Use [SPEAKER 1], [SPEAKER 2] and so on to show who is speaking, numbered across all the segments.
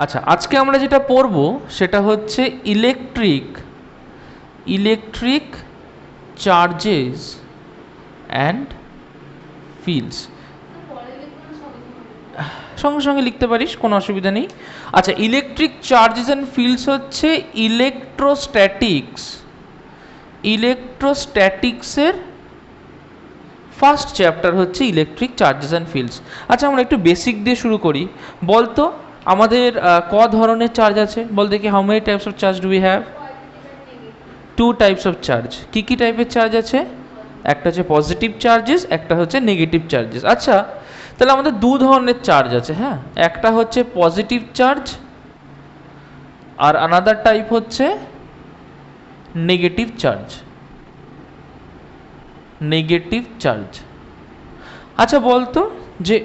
[SPEAKER 1] আচ্ছা, আজকে আমরা যেটা পড়ব সেটা হচ্ছে ইলেকট্রিক চার্জেস অ্যান্ড ফিল্ডস। সঙ্গে সঙ্গে লিখতে পারিস, কোনো অসুবিধা নেই। আচ্ছা, ইলেকট্রিক চার্জেস অ্যান্ড ফিল্ডস হচ্ছে ইলেকট্রোস্ট্যাটিক্সের ফার্স্ট চ্যাপ্টার হচ্ছে ইলেকট্রিক চার্জেস অ্যান্ড ফিল্ডস। আচ্ছা, আমরা একটু বেসিক দিয়ে শুরু করি। বলতো আমাদের ক ধরনের চার্জ আছে? বল দেখি, how many types of charge do we have? Two types of charge. কী কী টাইপের চার্জ আছে? একটা হচ্ছে পজিটিভ চার্জেস, একটা হচ্ছে নেগেটিভ চার্জেস। আচ্ছা, তাহলে আমাদের দু ধরনের চার্জ আছে। হ্যাঁ, একটা হচ্ছে পজিটিভ চার্জ আর আনাদার টাইপ হচ্ছে নেগেটিভ চার্জ। আচ্ছা বলতো যে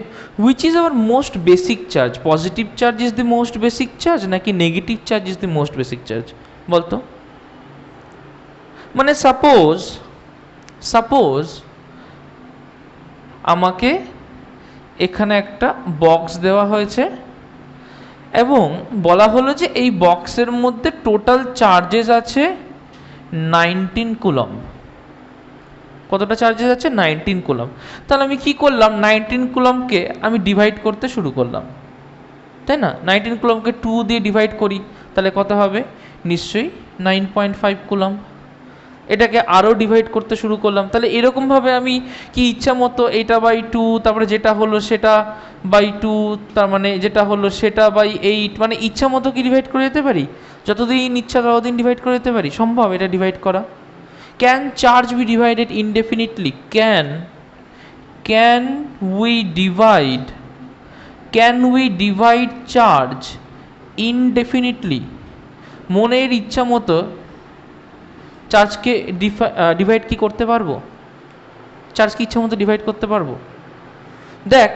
[SPEAKER 1] which is our most basic charge? Positive charge is the most basic charge নাকি negative charge is the most basic charge? বলতো। মানে সাপোজ আমাকে এখানে একটা বক্স দেওয়া হয়েছে এবং বলা হলো যে এই বক্সের মধ্যে টোটাল চার্জেস আছে 19 কুলম্ব। কতটা চার্জেস আছে? 19 কুলম্ব। তাহলে আমি কি করলাম? 19 কুলম্বকে আমি ডিভাইড করতে শুরু করলাম, তাই না? 19 কুলম্বকে 2 দিয়ে ডিভাইড করি, তাহলে কত হবে? নিশ্চয়ই 9.5 কুলম্ব। এটাকে আরও ডিভাইড করতে শুরু করলাম, তাহলে এরকমভাবে আমি কি ইচ্ছা মতো এটা বাই 2, তারপরে যেটা হলো সেটা বাই 2, তার মানে যেটা হলো সেটা বাই 8, মানে ইচ্ছা মতো কি ডিভাইড করে যেতে পারি? যতদিন ইচ্ছা ততদিন ডিভাইড করে যেতে পারি। সম্ভব এটা ডিভাইড করা? Can charge be divided indefinitely? Can we divide charge indefinitely? মনের ইচ্ছা মতো চার্জকে ডিভাইড কি করতে পারবো? চার্জকে ইচ্ছা মতো ডিভাইড করতে পারবো? দেখ,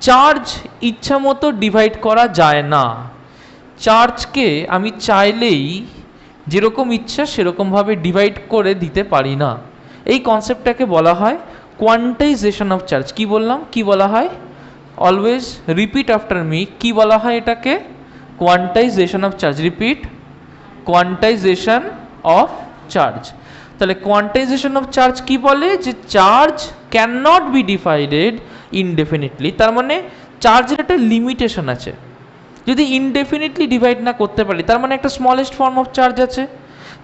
[SPEAKER 1] চার্জ ইচ্ছা মতো ডিভাইড করা যায় না। চার্জকে আমি চাইলেই যেরকম ইচ্ছা সেরকমভাবে ডিভাইড করে দিতে পারি না। এই কনসেপ্টটাকে বলা হয় কোয়ান্টাইজেশন অফ চার্জ। কি বললাম? কি বলা হয়? Always repeat after me. কি বলা হয় এটাকে? Quantization of charge. Repeat, quantization of charge. তাহলে কোয়ান্টাইজেশন অফ চার্জ কি বলে? যে charge can not be divided indefinitely. তার মানে চার্জের একটা লিমিটেশন আছে। যদি ইনডেফিনিটলি ডিভাইড না করতে পারি, তার মানে একটা স্মলেস্ট ফর্ম অফ চার্জ আছে,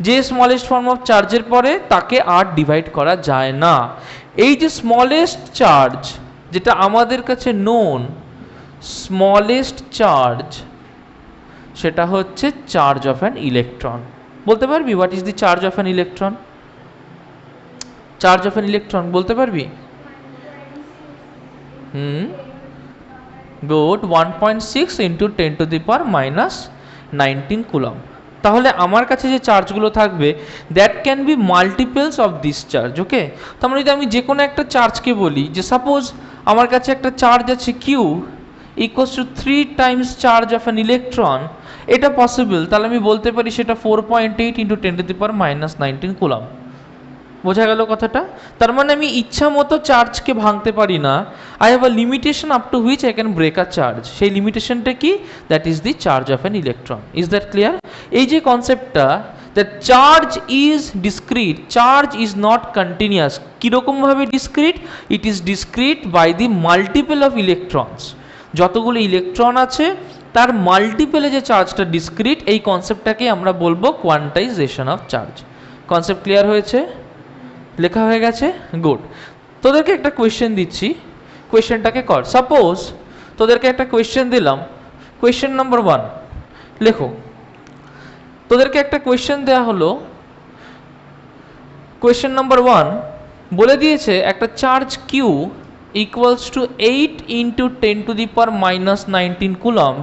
[SPEAKER 1] যে স্মলেস্ট ফর্ম অফ চার্জের পরে তাকে আর ডিভাইড করা যায় না। এই যে স্মলেস্ট চার্জ, যেটা আমাদের কাছে নোন স্মলেস্ট চার্জ, সেটা হচ্ছে চার্জ অফ অ্যান ইলেকট্রন। বলতে পারবি what is the charge of an electron? Charge of an electron বলতে পারবি? Good, 1.6 into 10⁻⁻19 coulomb. তাহলে আমার কাছে যে চার্জগুলো থাকবে that can be multiples of this charge. Okay, তার মানে যদি আমি যে কোনো একটা চার্জকে বলি যে সাপোজ আমার কাছে একটা চার্জ আছে Q equals to 3 times charge of an electron, এটা পসিবল, তাহলে আমি বলতে পারি সেটা 4.8 ইন্টু 10⁻⁻19 কুলম্ব। বোঝা গেল কথাটা? তার মানে আমি ইচ্ছা মতো চার্জকে ভাঙতে পারি না। I have a limitation up to which I can break a charge. সেই লিমিটেশনটা কি? That is the charge of an electron. Is that clear? এই যে কনসেপ্টটা, that charge is discrete, charge is not continuous. কীরকমভাবে discrete? It is discrete by the multiple of electrons. যতগুলো electron আছে তার মাল্টিপলে যে চার্জটা ডিসক্রিট, এই কনসেপ্টটাকে আমরা বলবো quantisation of charge. Concept clear হয়েছে? লেখা হয়ে গেছে? গুড। তোদেরকে একটা কোয়েশ্চেন দিচ্ছি, কোয়েশ্চেনটাকে কর। সাপোজ তোদেরকে একটা কোয়েশ্চেন দিলাম, কোয়েশ্চেন নাম্বার 1 লেখো। তোদেরকে একটা কোয়েশ্চেন দেওয়া হলো, কোয়েশ্চেন নাম্বার 1 বলে দিয়েছে একটা charge Q equals to 8 into 10⁻⁻19 coulomb.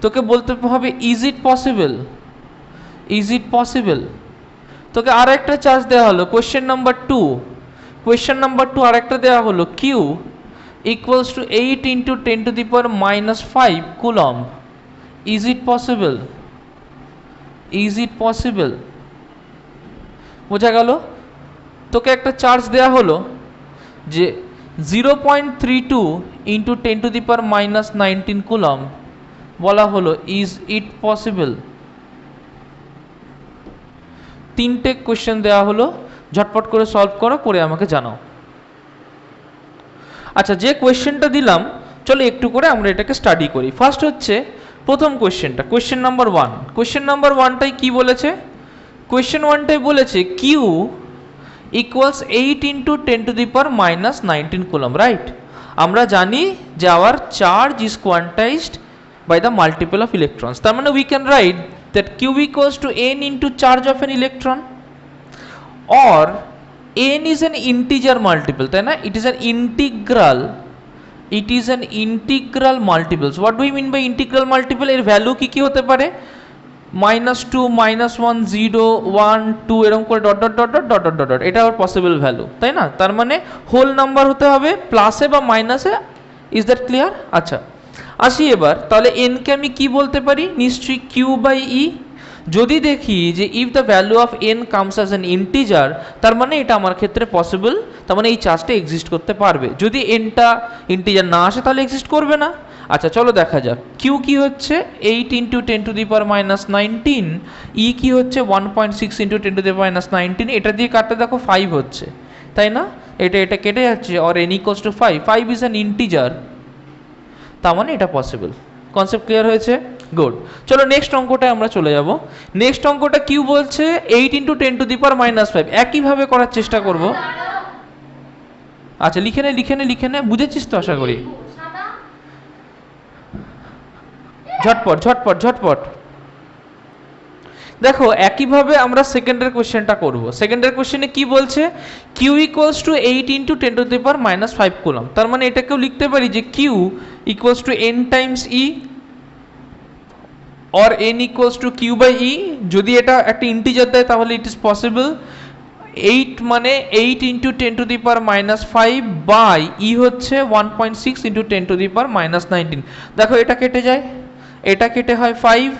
[SPEAKER 1] তোকে বলতে হবে is it possible, is it possible. তোকে আর একটা চার্জ দেওয়া হলো, কোয়েশ্চেন নাম্বার 2, কোয়েশ্চেন নাম্বার 2 আরেকটা দেওয়া হলো Q equals to 8 into 10⁻⁻5 coulomb. Is it possible, is it possible? বোঝা গেল? তোকে একটা চার্জ দেওয়া হলো যে 0.32 ইন্টু 10⁻⁻19 কুলম্ব, বলা হলো ইজ ইট পসিবল, তিনটে কোয়েশ্চেন দেওয়া হলো, ঝটপট করে সলভ করো, করে আমাকে জানাও। আচ্ছা, যে কোয়েশ্চেনটা দিলাম চলো একটু করে আমরা এটাকে স্টাডি করি। ফার্স্ট হচ্ছে প্রথম কোয়েশ্চেনটা, কোয়েশ্চেন নাম্বার 1। কোয়েশ্চেন নাম্বার 1টাই কি বলেছে? কোয়েশ্চেন 1টাই বলেছে Q equals 8 into 10⁻⁻19 coulomb, right? আমরা জানি যে our charge is quantized by the multiple of electrons. তার মানে we can write that q equals to n into charge of an electron, or n is an integer multiple, তাই না? It is an integral, it is an integral multiple. So what do we mean by integral multiple? এর value কি কি হতে পারে? -2, -1, 0, 1, 2 এরকম করে dot dot dot dot dot dot dot, এটা আর পসিবল ভ্যালু, তাই না? তার মানে হোল নাম্বার হতে হবে প্লাসে বা মাইনাসে। Is that clear? আচ্ছা, আসি এবার, তাহলে n কে আমি কি বলতে পারি? নিশ্চয়ই q বাই e। যদি দেখি যে if the value of n comes as an integer, তার মানে এটা আমার ক্ষেত্রে পসিবল, তার মানে এই চার্জটা এক্সিস্ট করতে পারবে। যদি nটা ইন্টিজার না আসে তাহলে এক্সিস্ট করবে না। আচ্ছা চলো দেখা যাক, q কি হচ্ছে 8 ইন্টু 10⁻⁻19, e কি হচ্ছে 1.6 ইন্টু 10⁻⁻19, এটা দিয়ে কাটতে দেখো 5 হচ্ছে, তাই না? এটা কেটে যাচ্ছে, or n equals two 5, 5 is an integer, তার মানে এটা পসিবল। কনসেপ্ট ক্লিয়ার হয়েছে? গুড। চলো নেক্সট অঙ্কটা আমরা চলে যাব। নেক্সট অঙ্কটা কিউ বলছে 8 ইন্টু 10⁻⁻5, একইভাবে করার চেষ্টা করব। আচ্ছা লিখে নে, বুঝেছিস তো আশা করি? ঝটপট ঝটপট ঝটপট দেখো, একইভাবে আমরা সেকেন্ডের কোশ্চেনটা করব। সেকেন্ডের কোশ্চেনে কি বলছে? Q equals to 8 into 10⁻⁻5 coulomb, তার মানে এটাকেও লিখতে পারি যে Q equals to n times E, or n equals to Q by E. যদি এটা একটা ইন্টিজার দেয় তাহলে ইট ইজ পসিবল। 8 মানে 8 ইন্টু 10⁻5 বাই ই হচ্ছে 1.6 ইন্টু 10⁻19। দেখো এটা কেটে যায়, এটা কেটে হয় 5,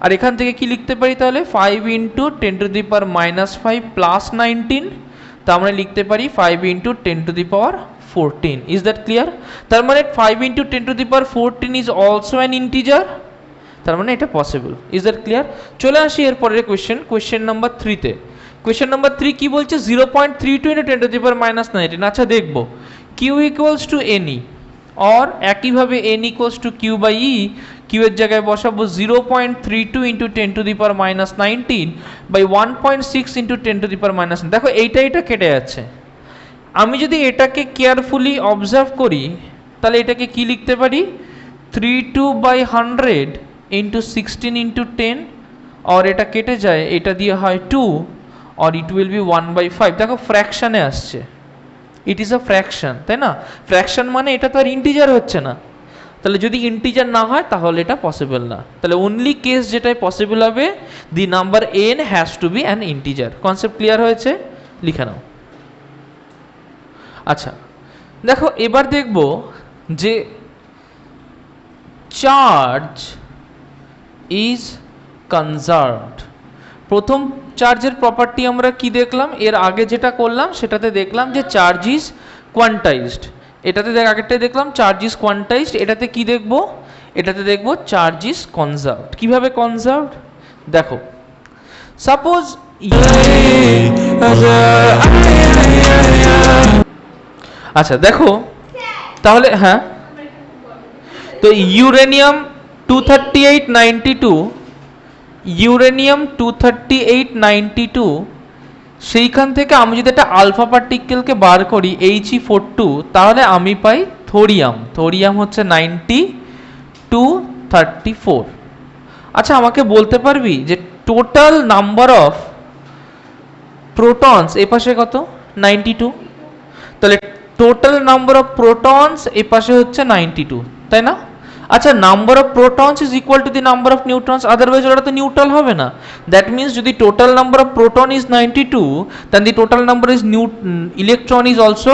[SPEAKER 1] আর এখান থেকে কি লিখতে পারি তাহলে? 5 ইন্টু 10⁻5 প্লাস 19, তা আমরা লিখতে পারি 5 ইন্টু 10⁻14। Is that clear? তার মানে 5 into 10⁻14 is also an integer, তার মানে এটা পসিবল। Is that clear? চলে আসি এরপরের কোয়েশ্চেন, কোয়েশ্চেন নাম্বার 3-তে। কোয়েশ্চেন নাম্বার 3 কি বলছে? 0.32 ইন্টু 10⁻19। আচ্ছা দেখবো, Q equals to n e, or একইভাবে n equals to Q by E. Q এর জায়গায় বসাবো 0.32 ইন্টু 10⁻19 বাই 1.6 ইন্টু 10⁻19। দেখো এইটা কেটে যাচ্ছে। আমি যদি এটাকে কেয়ারফুলি অবজার্ভ করি তাহলে এটাকে কি লিখতে পারি? 32/100 ইন্টু 16 ইন্টু 10, আর এটা কেটে যায়, এটা দিয়ে হয় 2, or it will be 1/5। দেখো ফ্র্যাকশনে আসছে, ইট ইজ আ ফ্র্যাকশন, তাই না? ফ্র্যাকশন মানে এটা তো আর ইন্টিজার হচ্ছে না, তাহলে যদি ইন্টিজার না হয় তাহলে এটা পসিবল না। তাহলে অনলি কেস যেটাই পসিবল হবে, the number n has to be an integer. Concept clear হয়েছে? লিখে নাও। আচ্ছা দেখো, এবার দেখব যে চার্জ ইজ কনজার্ভড। প্রথম চার্জের প্রপার্টি আমরা কি দেখলাম? এর আগে যেটা করলাম সেটাতে দেখলাম যে চার্জ ইজ কোয়ান্টাইজড। এটাতে আগেরটাই দেখলাম চার্জ ইজ কোয়ান্টাইজড। এটাতে কি দেখব? এটাতে দেখব চার্জ ইজ কনজার্ভড। কিভাবে কনজার্ভড? দেখো, সাপোজ আচ্ছা দেখো তাহলে, হ্যাঁ, তো ইউরেনিয়াম 23892, ইউরেনিয়াম 23892, সেইখান থেকে আমি যদি একটা আলফা পার্টিকেলকে বার করি He42, তাহলে আমি পাই থোরিয়াম। থোরিয়াম হচ্ছে 9234। আচ্ছা আমাকে বলতে পারবি যে টোটাল নাম্বার অফ প্রোটনস এ পাশে কত? 92। তাহলে টোটাল নাম্বার অফ প্রোটনস এ পাশে হচ্ছে 92, তাই না? আচ্ছা, number of protons is equal to the number of neutrons, otherwise ওটা তো নিউট্রাল হবে না। দ্যাট মিনস যদি total number of proton is 92, then the total number is electron is also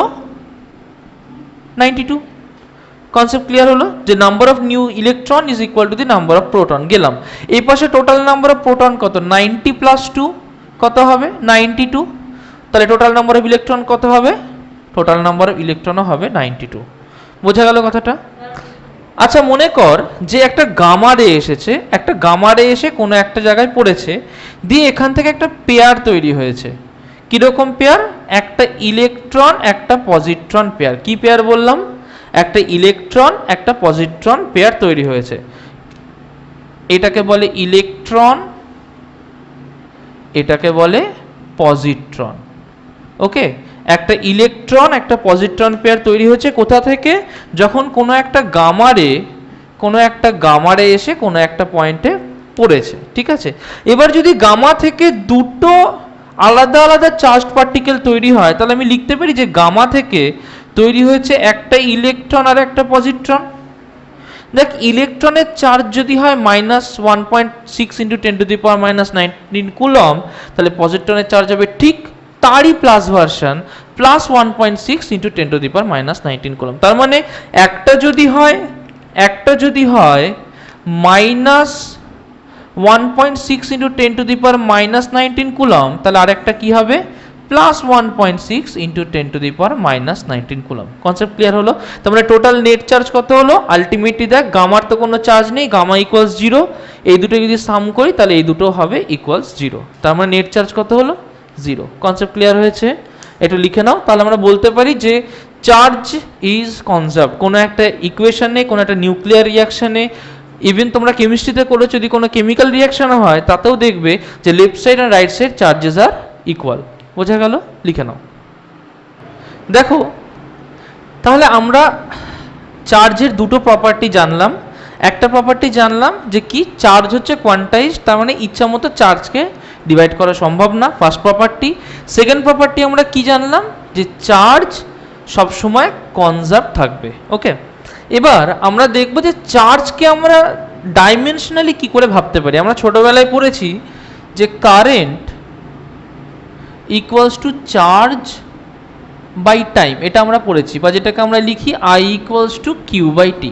[SPEAKER 1] 92। Concept clear হলো যে number of new electron is equal to the number of proton. গেলাম এই পাশে, টোটাল নাম্বার অফ প্রোটন কত? 90 plus 2 কত হবে? 92। তাহলে total number of electron কত হবে? টোটাল নাম্বার অফ ইলেকট্রনও হবে 92। বোঝা গেল কথাটা? আচ্ছা মনে কর যে একটা গামা রে এসেছে, একটা গামা রে এসে কোনো একটা জায়গায় পড়েছে, দিয়ে এখান থেকে একটা পেয়ার তৈরি হয়েছে। কীরকম পেয়ার? একটা ইলেকট্রন একটা পজিট্রন পেয়ার। কি পেয়ার বললাম? একটা ইলেকট্রন একটা পজিট্রন পেয়ার তৈরি হয়েছে। এটাকে বলে ইলেকট্রন, এটাকে বলে পজিট্রন। ওকে, একটা ইলেকট্রন একটা পজিট্রন পেয়ার তৈরি হচ্ছে কোথা থেকে? যখন কোনো একটা গামারে এসে কোনো একটা পয়েন্টে পড়েছে। ঠিক আছে, এবার যদি গামা থেকে দুটো আলাদা আলাদা চার্জড পার্টিকেল তৈরি হয়, তাহলে আমি লিখতে পারি যে গামা থেকে তৈরি হয়েছে একটা ইলেকট্রন আর একটা পজিট্রন। দেখ, ইলেকট্রনের চার্জ যদি হয় -1.6 × 10⁻⁻19 কুলম, তাহলে পজিট্রনের চার্জ হবে ঠিক তারই প্লাস ভার্সন +1.6 × 10⁻⁻19 কুলম। তার মানে একটা যদি হয় -1.6 × 10⁻⁻19 কুলম, তাহলে আরেকটা কি হবে? +1.6 × 10⁻⁻19 কুলম। কনসেপ্ট ক্লিয়ার হলো? তার মানে টোটাল নেট চার্জ কত হলো? আলটিমেটলি দেখ, গামার তো কোনো চার্জ নেই, গামা ইকুয়ালস 0, এই দুটো যদি সাম করি তাহলে এই দুটো হবে ইকুয়ালস 0। তার মানে নেট চার্জ কত হলো? 0। কনসেপ্ট ক্লিয়ার হয়েছে? একটু লিখে নাও, তাহলে আমরা বলতে পারি যে চার্জ ইজ কনজার্ভড। কোনো একটা ইকুয়েশনে, কোনো একটা নিউক্লিয়ার রিয়াকশনে, ইভেন তোমরা কেমিস্ট্রিতে করেছো, যদি কোনো কেমিক্যাল রিয়াকশন হয় তাতেও দেখবে যে লেফট সাইড আর রাইট সাইড চার্জেস আর ইকুয়াল। বোঝা গেল? লিখে নাও। দেখো, তাহলে আমরা চার্জের দুটো প্রপার্টি জানলাম। একটা প্রপার্টি জানলাম যে কি, চার্জ হচ্ছে কোয়ান্টাইজ, তার মানে ইচ্ছা মতো চার্জকে ডিভাইড করা সম্ভব না, ফার্স্ট প্রপার্টি। সেকেন্ড প্রপার্টি আমরা কি জানলাম? যে চার্জ সবসময় কনজার্ভ থাকবে। ওকে, এবার আমরা দেখব যে চার্জকে আমরা ডাইমেনশনালি কি করে ভাবতে পারি। আমরা ছোটবেলায় পড়েছি যে current equals to charge by time, এটা আমরা পড়েছি, বা যেটাকে আমরা লিখি I ইকুয়ালস টু Q/T,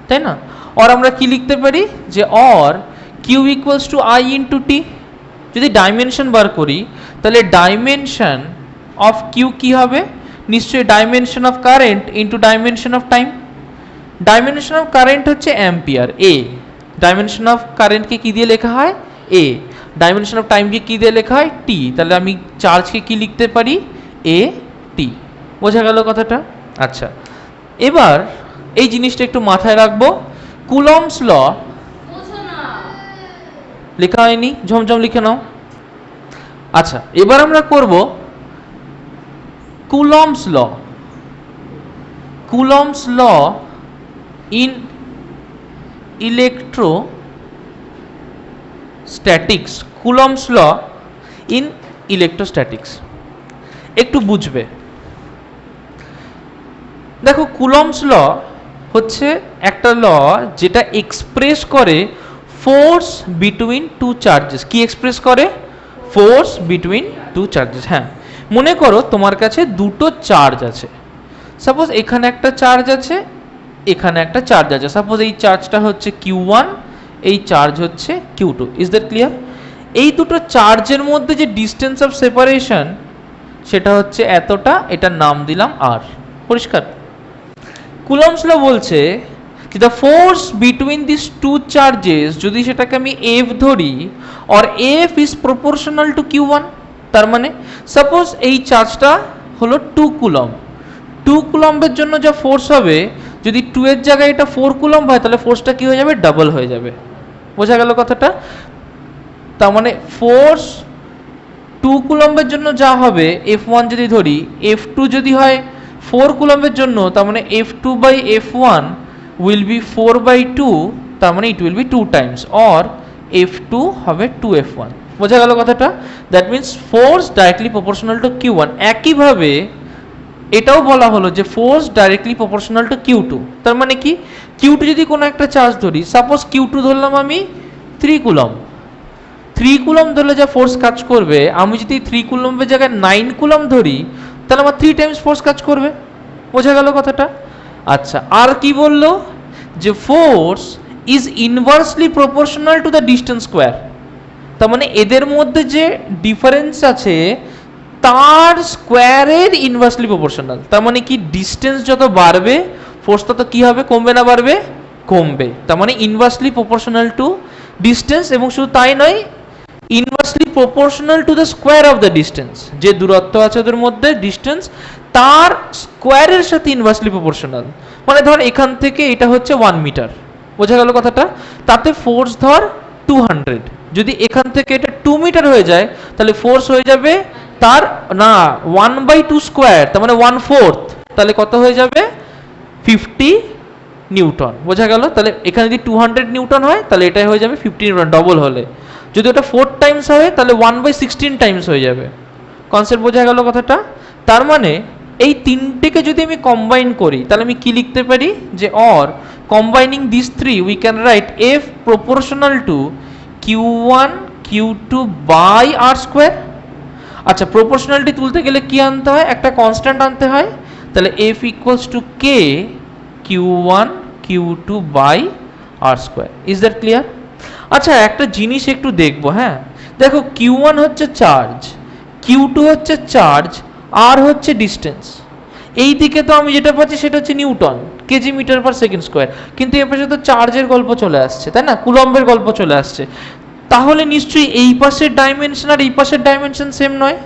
[SPEAKER 1] তাই না? আর আমরা কি লিখতে পারি যে Q equals to I into T। যদি ডাইমেনশন বার করি তাহলে ডাইমেনশন অফ Q কি হবে? নিশ্চয়ই dimension of current into dimension of time. Dimension of current হচ্ছে অ্যাম্পিয়ার, A। ডাইমেনশন অফ কারেন্টকে কি দিয়ে লেখা হয়? A। ডাইমেনশন অফ টাইমকে কি দিয়ে লেখা হয়? T। তাহলে আমি চার্জকে কি লিখতে পারি? AT। বোঝা গেল কথাটা? আচ্ছা, এবার এই জিনিসটা একটু মাথায় রাখবো। কুলম্বস ল লেখা হয়নি, ঝমঝম লিখে নাও। আচ্ছা, এবার আমরা করব Coulomb's law. Coulomb's law in electrostatics. Coulomb's law in electrostatics একটু বুঝবে। দেখো, কুলম্বস ল হচ্ছে একটা ল যেটা এক্সপ্রেস করে ফোর্স বিটুইন টু চার্জেস। কি এক্সপ্রেস করে? Force between two charges. হ্যাঁ, মনে করো তোমার কাছে দুটো চার্জ আছে। সাপোজ এখানে একটা চার্জ আছে, এখানে একটা চার্জ আছে। সাপোজ এই চার্জটা হচ্ছে Q1, এই চার্জ হচ্ছে Q2। Is that clear? এই দুটো চার্জের মধ্যে যে ডিস্টেন্স অফ সেপারেশন সেটা হচ্ছে এতটা, এটার নাম দিলাম R। পরিষ্কার? কুলম্বস ল বলছে যে the force between this two charges, যদি সেটাকে আমি F ধরি, or F is proportional to Q1। তার মানে সাপোজ এই চার্জটা হলো 2 কুলম্ব। 2 কুলম্বের জন্য যা ফোর্স হবে, যদি 2 এর জায়গায় এটা 4 কুলম্ব হয়, তাহলে ফোর্সটা কি হয়ে যাবে? ডাবল হয়ে যাবে। বোঝা গেল কথাটা? তার মানে ফোর্স 2 কুলম্বের জন্য যা হবে, F1 যদি ধরি, F2 যদি হয় 4 কুলম্বের জন্য, তার মানে F2/F1 উইল বি 4/2, তার মানে it will be 2 Times, or F2 হবে 2F1। বোঝা গেল কথাটা? That means force directly proportional to Q1। একইভাবে এটাও বলা হলো যে force directly proportional to Q2। তার মানে কি, Q2 যদি কোনো একটা চার্জ ধরি, সাপোজ Q2 ধরলাম আমি 3 কুলম্ব। 3 কুলম্ব ধরলে যা ফোর্স কাজ করবে, আমি যদি 3 কুলম্বের জায়গায় 9 কুলম্ব ধরি, তাহলে আমার 3 টাইমস ফোর্স কাজ করবে। বোঝা গেল কথাটা? আচ্ছা, আর কি বললো? যে force is inversely proportional to the distance square. তার মানে এদের মধ্যে যে ডিফারেন্স আছে তার স্কোয়ারের ইনভার্সলি প্রপোর্শনাল। তার মানে কি, ডিস্টেন্স যত বাড়বে ফোর্স তত কি হবে? কমবে না বাড়বে? কমবে, তার মানে ইনভার্সলি প্রপোর্শনাল টু ডিস্টেন্স, এবং শুধু তাই নয়, inversely proportional to the square of the distance, যে দূরত্ব আছে ওদের মধ্যে ডিস্টেন্স তার স্কোয়ারের সাথে ইনভার্সলি প্রপোর্শনাল। মানে ধর এখান থেকে এটা হচ্ছে 1 মিটার, বোঝা গেল কথাটা, তাতে ফোর্স ধর 200, যদি এখান থেকে এটা 2 মিটার হয়ে যায় তাহলে ফোর্স হয়ে যাবে তার না 1/2 স্কোয়ার, তার মানে 1/4, তাহলে কত হয়ে যাবে 50 নিউটন, বোঝা গেল। তাহলে এখানে যদি 200 নিউটন হয় তাহলে এটাই হয়ে যাবে 50 নিউটন ডবল হলে, যদি ওটা 4 টাইমস হয় তাহলে 1/16 টাইমস হয়ে যাবে। কনসেপ্ট বোঝা গেল কথাটা। তার মানে এই তিনটেকে যদি আমি কম্বাইন করি তাহলে আমি কি লিখতে পারি, যে or combining this three we can write F proportional to q1 q2 by R square. আচ্ছা, প্রপোর্শনালিটি তুলতে গেলে কি আনতে হয়, একটা কনস্ট্যান্ট আনতে হয়, তাহলে F equals to K q1 q2 by R square. Is that clear? আচ্ছা, একটা জিনিস একটু দেখবো, হ্যাঁ দেখো, q1 হচ্ছে চার্জ, q2 হচ্ছে চার্জ, আর হচ্ছে ডিস্টেন্স। এই দিকে তো আমি যেটা পাচ্ছি সেটা হচ্ছে newton KG metre per second square, কিন্তু এর পাশে তো চার্জের গল্প চলে আসছে, তাই না, কুলম্বের গল্প চলে আসছে। তাহলে নিশ্চয়ই এই পাশের ডাইমেনশন আর এই পাশের ডাইমেনশন সেম নয়।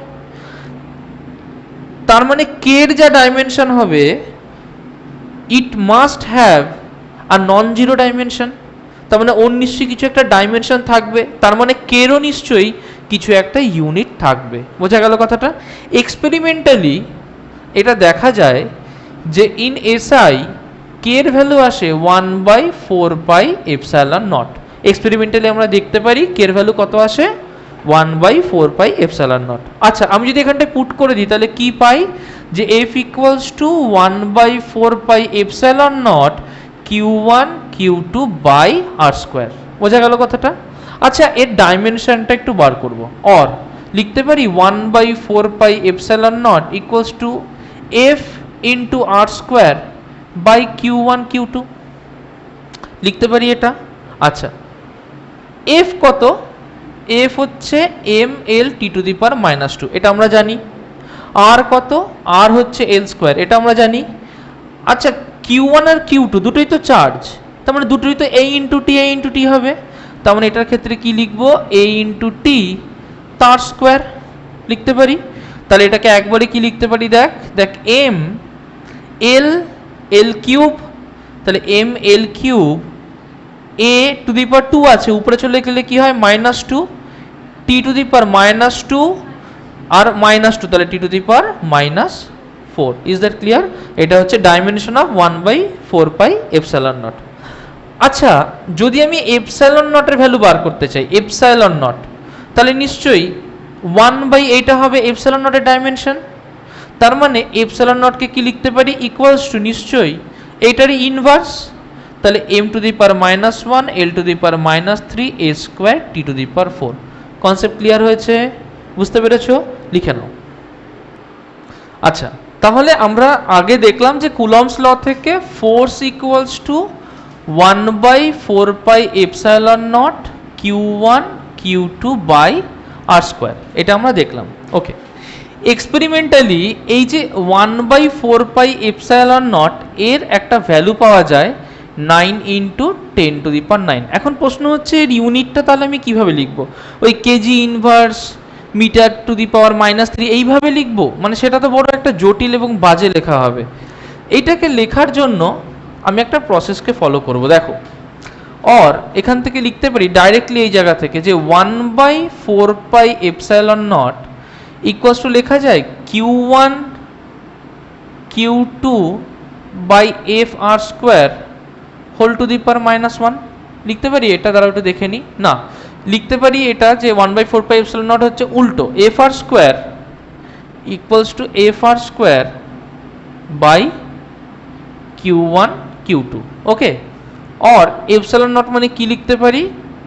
[SPEAKER 1] তার মানে কে এর যা ডাইমেনশন হবে it must have a non zero dimension, তার মানে ওর নিশ্চয়ই কিছু একটা ডাইমেনশন থাকবে, তার মানে কেরও নিশ্চয়ই কিছু একটা ইউনিট থাকবে। বোঝা গেল কথাটা? এক্সপেরিমেন্টালি এটা দেখা যায় যে ইন এসআই কে এর ভ্যালু আসে 1/4πε0। এক্সপেরিমেন্টালি আমরা দেখতে পারি কে এর ভ্যালু কত আসে, 1/4πε0। আচ্ছা, আমি যদি এখানটায় পুট করে দিই তাহলে কি পাই, যে F equals to 1/4πε0 q1 q2 by R square. বোঝা গেল কথাটা? আচ্ছা, এর ডাইমেনশনটা একটু বার করব, অর লিখতে পারি 1/4πε0 equals to F into R square by q1 q2, লিখতে পারি এটা। আচ্ছা, এফ কত, এফ হচ্ছে M L T to the power -2, এটা আমরা জানি। আর কত, আর হচ্ছে এল স্কোয়ার, এটা আমরা জানি। আচ্ছা, q1 আর q2 দুটোই তো চার্জ, তার মানে দুটোই তো a into T a into T হবে, তার মানে এটার ক্ষেত্রে কি লিখবো, a ইন্টু টি তার স্কোয়ার লিখতে পারি। তাহলে এটাকে একবারে কি লিখতে পারি, দেখ দেখ এম এল এল কিউব, তাহলে M L cube a to the power 2 আছে, উপরে চলে গেলে কি হয় -2, টি টু দি পাওয়ার -2 আর -2, তাহলে T to the power -4। Is that clear? এটা হচ্ছে ডাইমেনশন অফ 1/4πε0। আচ্ছা, যদি আমি ε0 এর ভ্যালু বার করতে চাই, ε0, তাহলে নিশ্চয়ই 1/এটা হবে ε0 এর ডাইমেনশন। তার মানে ε0 কে কি লিখতে পারি, ইকুয়ালস টু নিশ্চয়ই এইটারই ইনভার্স, তাহলে m two the power -1 l two the power -3 a square T to the power 4। Concept clear হয়েছে? বুঝতে পেরেছো? লিখে নাও। আচ্ছা, তাহলে আমরা আগে দেখলাম যে কুলম্বস ল থেকে force equals to 1/4πε0 q1 q2 by R square, এটা আমরা দেখলাম। ওকে, এক্সপেরিমেন্টালি এই যে 1/4πε0 এর একটা ভ্যালু পাওয়া যায় 9 ইন্টু 10 টু দি পাওয়ার 9। এখন প্রশ্ন হচ্ছে এর ইউনিটটা তাহলে আমি কিভাবে লিখবো, ওই KG inverse metre to the power -3 এইভাবে লিখবো? মানে সেটা তো বড় একটা জটিল এবং বাজে লেখা হবে। এইটাকে লেখার জন্য আমি একটা প্রসেসকে ফলো করব। দেখো, অর এখান থেকে লিখতে পারি ডাইরেক্টলি এই জায়গা থেকে যে 1/4πε0 ইকুয়ালস টু লেখা যায় q1 q2 by F R square whole to the power -1 লিখতে পারি। এটা দ্বারা একটু দেখে নিই, না লিখতে পারি এটা যে 1/4πε0 হচ্ছে উল্টো F R square equals to F R square by q1 q2। Okay, और ε0 মানে কি লিখতে পারি,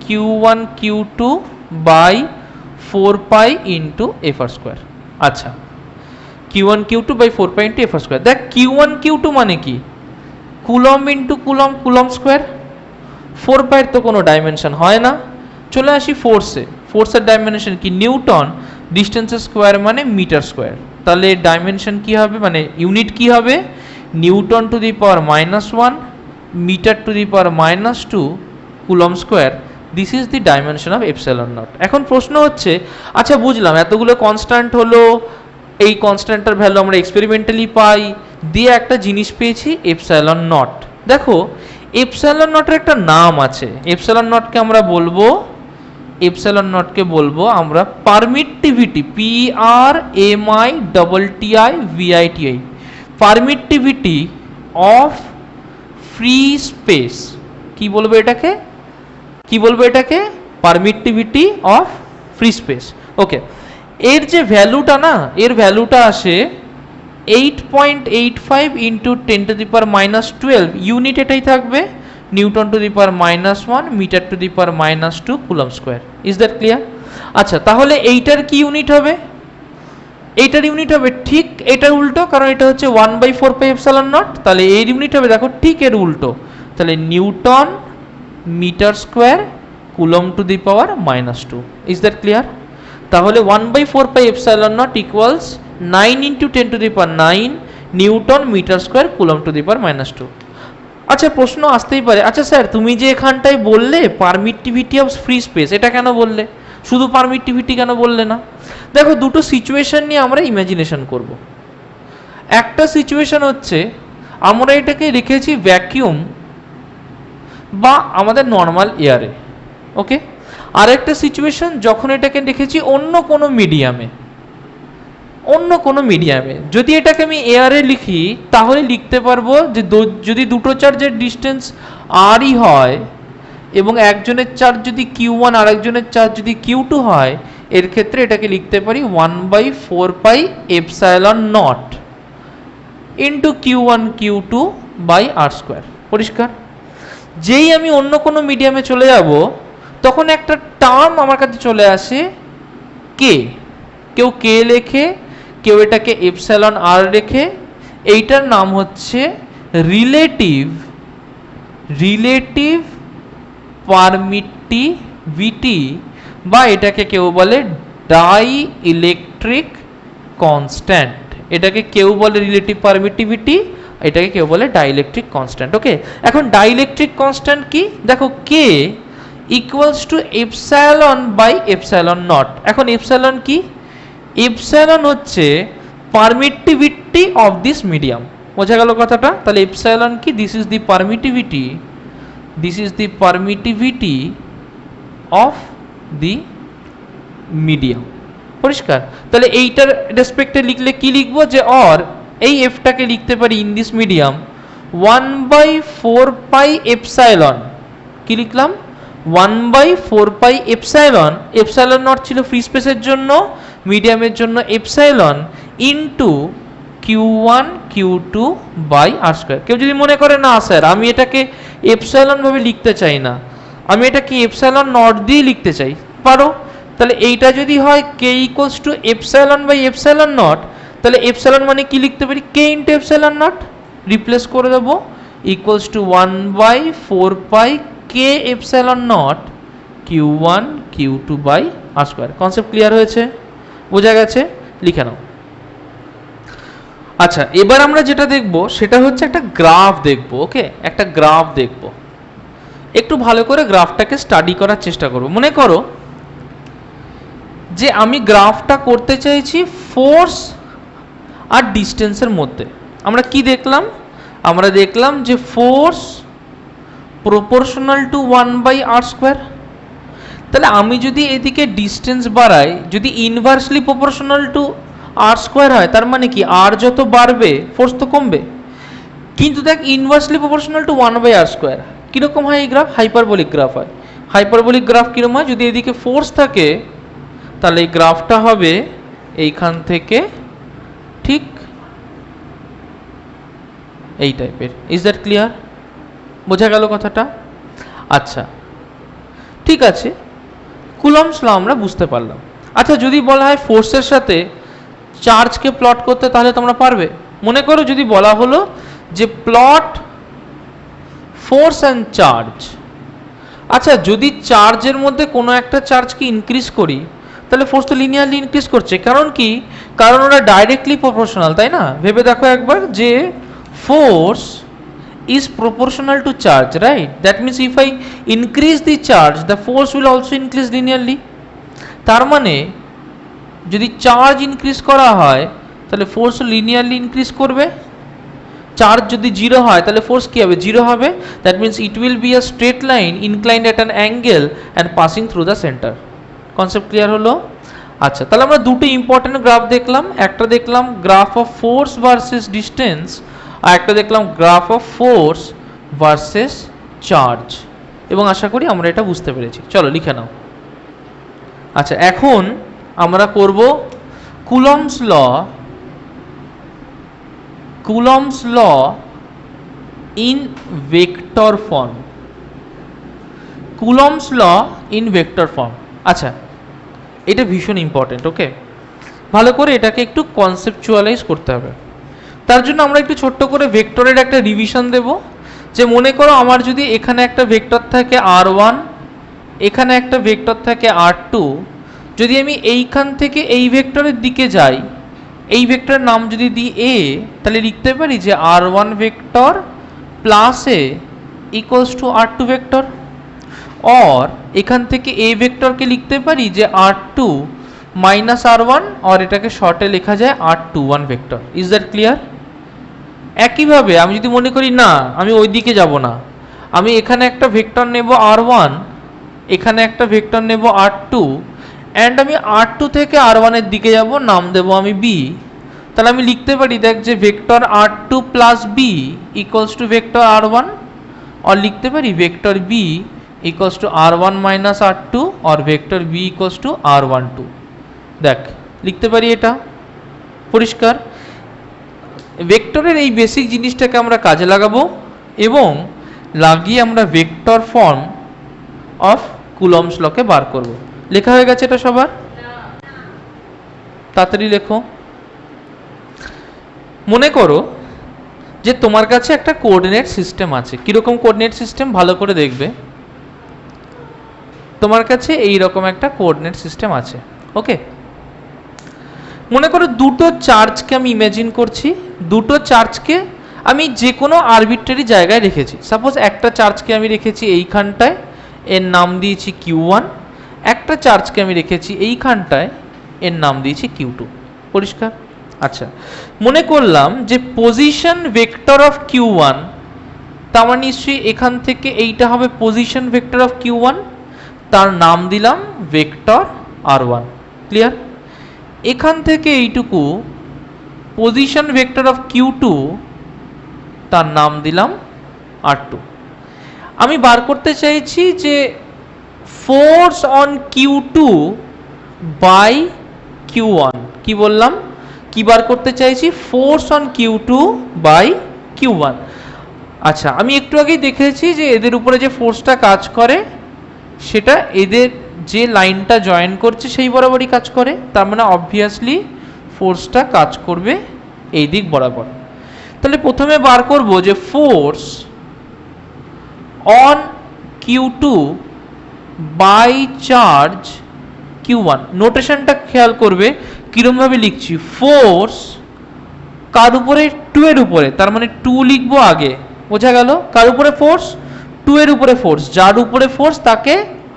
[SPEAKER 1] q1 q2 by 4π into F R square. আচ্ছা, q1 q2 by 4π into F R square. দেখ q1 q2 মানে কি, coulomb into coulomb, coulomb square. 4π এর তো কোনো ডাইমেনশন হয় না। চলে আসি ফোর্সে, ফোর্সের ডাইমেনশন কি, নিউটন, ডিস্টেন্সের স্কোয়ার মানে মিটার স্কোয়ার। তাহলে ডাইমেনশন কি হবে, মানে ইউনিট কি হবে, newton to the power -1 metre to the power -2 coulomb square. This is the dimension of epsilon naught. এখন প্রশ্ন হচ্ছে, আচ্ছা বুঝলাম এতগুলো কনস্ট্যান্ট হলো, এই কনস্ট্যান্টটার ভ্যালু আমরা এক্সপেরিমেন্টালি পাই, দিয়ে একটা জিনিস পেয়েছি এপসাইলন নট। দেখো এপসাইলন নটের একটা নাম আছে, এপসাইলন নটকে আমরা বলবো, এপসাইলন নটকে বলবো আমরা permittivity, PRMITTIVITI, permittivity of free space. কি বলবো এটাকে, কি বলবো এটাকে? Permittivity of free space. Okay, এর যে ভ্যালুটা না, এর ভ্যালুটা আসে 8.85 ইন্টু 10⁻⁻12 ইউনিট, এটাই থাকবে, newton to the power -1 metre to the power -2 coulomb square. Is that clear? আচ্ছা তাহলে এইটার কি ইউনিট হবে? এইটার ইউনিট হবে ঠিক এটার উল্টো, কারণ এটা হচ্ছে 1/4πε0, তাহলে এর ইউনিট হবে দেখো ঠিক এর উল্টো, তাহলে newton metre square coulomb to the power -2। Is that clear? তাহলে 1/4πε0 equals 9 into 10⁹ newton metre square coulomb to the power -2। আচ্ছা প্রশ্ন আসতেই পারে, আচ্ছা স্যার তুমি যে এখানটায় বললে পারমিটিভিটি অফ ফ্রি স্পেস, এটা কেন বললে? শুধু পারমিটিভিটি কেন বললে না? দেখো দুটো সিচুয়েশন নিয়ে আমরা ইমাজিনেশন করব। একটা সিচুয়েশন হচ্ছে আমরা এটাকে রেখেছি ভ্যাকিউম বা আমাদের নর্মাল এয়ারে, ওকে। আর একটা সিচুয়েশন যখন এটাকে রেখেছি অন্য কোনো মিডিয়ামে, অন্য কোনো মিডিয়ামে। যদি এটাকে আমি এয়ারে লিখি তাহলে লিখতে পারবো যে যদি দুটো চার্জের ডিস্টেন্স আরই হয় এবং একজনের চার্জ যদি Q1 আর একজনের চার্জ যদি Q2 হয়, এর ক্ষেত্রে এটাকে লিখতে পারি 1/4πε0 into Q1 Q2 by r²। পরিষ্কার? যেই আমি অন্য কোনো মিডিয়ামে চলে যাব তখন একটা টার্ম আমার কাছে চলে আসে কে, কেউ কে লেখে, কেউ এটাকে এপসাইলন আর রেখে, এইটার নাম হচ্ছে রিলেটিভ পারমিটিভিটি, বা এটাকে কেউ বলে ডাই ইলেকট্রিক কনস্ট্যান্ট। এটাকে কেউ বলে রিলেটিভ পারমিটিভিটি, এটাকে কেউ বলে ডাইইলেকট্রিক কনস্ট্যান্ট। ওকে, এখন ডাইইলেকট্রিক কনস্ট্যান্ট কি? দেখো K equals to epsilon by epsilon naught. এখন এপসাইলন কি? এপসাইলন হচ্ছে পারমিটিভিটি অফ দিস মিডিয়াম। বোঝা গেল কথাটা? তাহলে এপসাইলন কি? This is the permittivity, this is the permittivity of the medium. পরিষ্কার? তাহলে এইটার রেসপেক্টে লিখলে কি লিখবো, যে অর এই এফটাকে লিখতে পারি ইন দিস মিডিয়াম 1/4πε, কি লিখলাম? 1/4πε, এপসাইলন নট ছিল ফ্রি স্পেসের জন্য, মিডিয়ামের জন্য epsilon into Q1 Q2 by r²। কেউ যদি মনে করে না স্যার আমি এটাকে এপসাইলন ভাবে লিখতে চাই না, আমি এটাকে এপসাইলন নট দিয়ে লিখতে চাই, পারো। তাহলে এইটা যদি হয় K equals to epsilon by epsilon naught, তাহলে এপসাইলন মানে কি লিখতে পারি? K into epsilon naught, replace করে দেবো, equals to 1/4π K epsilon naught Q1 Q2 by r²। Concept clear হয়েছে? বোঝা গেছে? লিখে নাও। আচ্ছা এবার আমরা যেটা দেখব সেটা হচ্ছে একটা গ্রাফ দেখব। ওকে, একটা গ্রাফ দেখব, একটু ভালো করে গ্রাফটাকে স্টাডি করার চেষ্টা করব। মনে করো যে আমি গ্রাফটা করতে চাইছি ফোর্স আর ডিস্টেন্সের মধ্যে। আমরা কি দেখলাম? আমরা দেখলাম যে ফোর্স প্রপোর্শনাল টু 1/r²। তাহলে আমি যদি এদিকে ডিস্টেন্স বাড়াই, যদি ইনভার্সলি প্রপোর্শনাল টু r² হয়, তার মানে কি আর যত বাড়বে ফোর্স তো কমবে। কিন্তু দেখ ইনভার্সলি প্রপোর্শনাল টু 1/r², কীরকম হয় এই গ্রাফ? হাইপারবোলিক গ্রাফ হয়। হাইপারবোলিক গ্রাফ কীরকম হয়? যদি এদিকে ফোর্স থাকে তাহলে এই গ্রাফটা হবে এইখান থেকে ঠিক এই টাইপের। Is that clear? বোঝা গেল কথাটা? আচ্ছা ঠিক আছে, কুলম্বস ল আমরা বুঝতে পারলাম। আচ্ছা যদি বলা হয় ফোর্সের সাথে চার্জকে প্লট করতে, তাহলে তোমরা পারবে? মনে করো যদি বলা হলো যে প্লট ফোর্স অ্যান্ড চার্জ। আচ্ছা যদি চার্জের মধ্যে কোনো একটা চার্জকে ইনক্রিজ করি তাহলে ফোর্স তো লিনিয়ারলি ইনক্রিজ করছে। কারণ কি? কারণ ওরা ডাইরেক্টলি প্রপোর্শনাল, তাই না? ভেবে দেখো একবার যে force is proportional to charge, right? That means if I increase the charge, the force will also increase linearly. তার মানে যদি চার্জ ইনক্রিজ করা হয় তাহলে ফোর্স লিনিয়ারলি ইনক্রিজ করবে। চার্জ যদি জিরো হয় তাহলে ফোর্স কী হবে? জিরো হবে। That means it will be a straight line inclined at an angle and passing through the centre. Concept clear হলো? আচ্ছা, তাহলে আমরা দুটো ইম্পর্টেন্ট গ্রাফ দেখলাম। একটা দেখলাম graph of force versus distance, আর একটা দেখলাম graph of force versus charge, এবং আশা করি আমরা এটা বুঝতে পেরেছি। চলো লিখে নাও। আচ্ছা, এখন আমরা করব Coulomb's law, Coulomb's law in vector form. Coulomb's law in vector form. আচ্ছা, এটা ভীষণ ইম্পর্টেন্ট। ওকে, ভালো করে এটাকে একটু কনসেপচুয়ালাইজ করতে হবে। তার জন্য আমরা একটু ছোট্ট করে ভেক্টরের একটা রিভিশন দেব। যে মনে করো আমার যদি এখানে একটা ভেক্টর থাকে r1, এখানে একটা ভেক্টর থাকে r2, যদি আমি এইখান থেকে এই ভেক্টরের দিকে যাই, এই ভেক্টরের নাম যদি দিই a, তাহলে লিখতে পারি যে r1 vector plus a equals to r2 vector. और এখান থেকে a ভেক্টরকে লিখতে পারি যে r2 মাইনাস r1, और এটাকে শর্টে লেখা যায় r21 vector. Is that clear? একইভাবে আমি যদি মনে করি না আমি ওই দিকে যাব না, আমি এখানে একটা ভেক্টর নেব r1, এখানে একটা ভেক্টর নেব r2, অ্যান্ড আমি r2 থেকে r1 এর দিকে যাব, নাম দেব আমি b, তাহলে আমি লিখতে পারি দেখ যে vector r2 plus b equals to vector r1, और লিখতে পারি vector b equals to r1 minus r2, और vector b equals to r12। দেখ লিখতে পারি, এটা পরিষ্কার। ভেক্টরের এই বেসিক জিনিসটাকে আমরা কাজে লাগাবো এবং লাগিয়ে আমরা ভেক্টর ফর্ম অফ কুলম্বস লকে বার করব। লেখা হয়ে গেছে এটা সবার? তাড়াতাড়ি লেখো। মনে করো যে তোমার কাছে একটা কোঅর্ডিনেট সিস্টেম আছে। কীরকম কোঅর্ডিনেট সিস্টেম? ভালো করে দেখবে। তোমার কাছে এই রকম একটা কোঅর্ডিনেট সিস্টেম আছে। ওকে, মনে করো দুটো চার্জকে আমি ইমাজিন করছি, দুটো চার্জকে আমি যে কোনো আরবিট্রারি জায়গায় রেখেছি। সাপোজ একটা চার্জকে আমি রেখেছি এইখানটায়, এর নাম দিয়েছি q1, একটা চার্জকে আমি রেখেছি এইখানটায়, এর নাম দিয়েছি q2। পরিষ্কার? আচ্ছা, মনে করলাম যে পজিশন ভেক্টর অফ q1, তার মানে নিশ্চয়ই এখান থেকে এইটা হবে পজিশন ভেক্টর অফ q1, তার নাম দিলাম ভেক্টর r1। ক্লিয়ার? এখান থেকে এইটুকু পজিশন ভেক্টর অফ q2, তার নাম দিলাম r2। আমি বার করতে চাইছি যে force on q2 by q1। কি বললাম? কি বার করতে চাইছি? Force on q2 by q1। আচ্ছা, আমি একটু আগেই দেখেছি যে এদের উপরে যে ফোর্সটা কাজ করে সেটা এদের যে লাইনটা জয়েন করছে সেই বরাবরই কাজ করে, তার মানে অবভিয়াসলি ফোর্সটা কাজ করবে এই দিক বরাবর। তাহলে প্রথমে বার করব যে force on q2 by charge q1। নোটেশনটা খেয়াল করবে কীরকমভাবে লিখছি। ফোর্স কার উপরে? 2 এর উপরে, তার মানে 2 লিখবো আগে। বোঝা গেল? কার উপরে ফোর্স? 2 এর উপরে ফোর্স। যার উপরে ফোর্স তাকে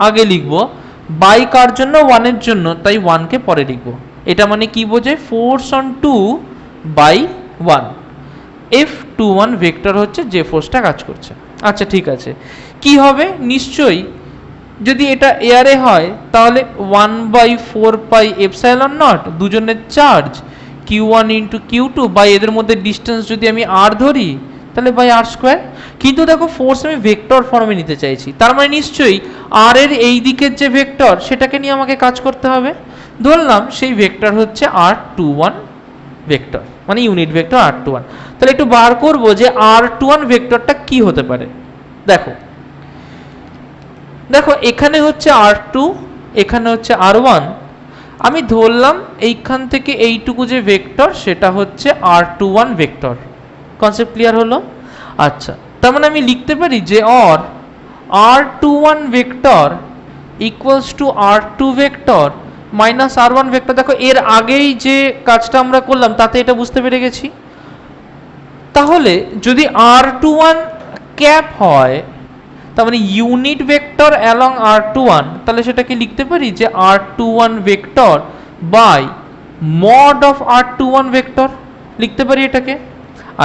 [SPEAKER 1] আগে লিখবো, বাই কার জন্য? 1 এর জন্য, তাই 1 কে পরে লিখবো। এটা মানে কি বোঝে? Force on 2 by 1। F21 vector হচ্ছে যে ফোর্সটা কাজ করছে। আচ্ছা ঠিক আছে, কি হবে? নিশ্চয়ই যদি এটা এয়ারে হয় তাহলে 1/4 পাই এপসাইলন নট, দুজনের charge q1 into q2 by এদের মধ্যে ডিস্টেন্স যদি আমি r ধরি তাহলে বাই r স্কোয়ার। কিন্তু দেখো ফোর্স আমি ভেক্টর ফর্মে নিতে চাইছি, তার মানে নিশ্চয়ই r এর এই দিকের যে ভেক্টর সেটাকে নিয়ে আমাকে কাজ করতে হবে। ধরলাম সেই ভেক্টর হচ্ছে r21 ভেক্টর, মানে ইউনিট ভেক্টর r21। তাহলে একটু বার করব যে r21 ভেক্টরটা কি হতে পারে। দেখো দেখো এখানে হচ্ছে r2, এখানে হচ্ছে r1। আমি ধরলাম এইখান থেকে এইটুকু যে ভেক্টর সেটা হচ্ছে r21 ভেক্টর। কনসেপ্ট ক্লিয়ার হলো? আচ্ছা, তার মানে আমি লিখতে পারি যে or r21 vector equals two r2 vector minus r1 vector. দেখো এর আগেই যে কাজটা আমরা করলাম তাতে এটা বুঝতে পেরে গেছি। তাহলে যদি r21 ক্যাপ হয়, তার মানে ইউনিট ভেক্টর অ্যালং R21, তাহলে সেটাকে লিখতে পারি যে R21 vector by mod of R21 vector, লিখতে পারি এটাকে।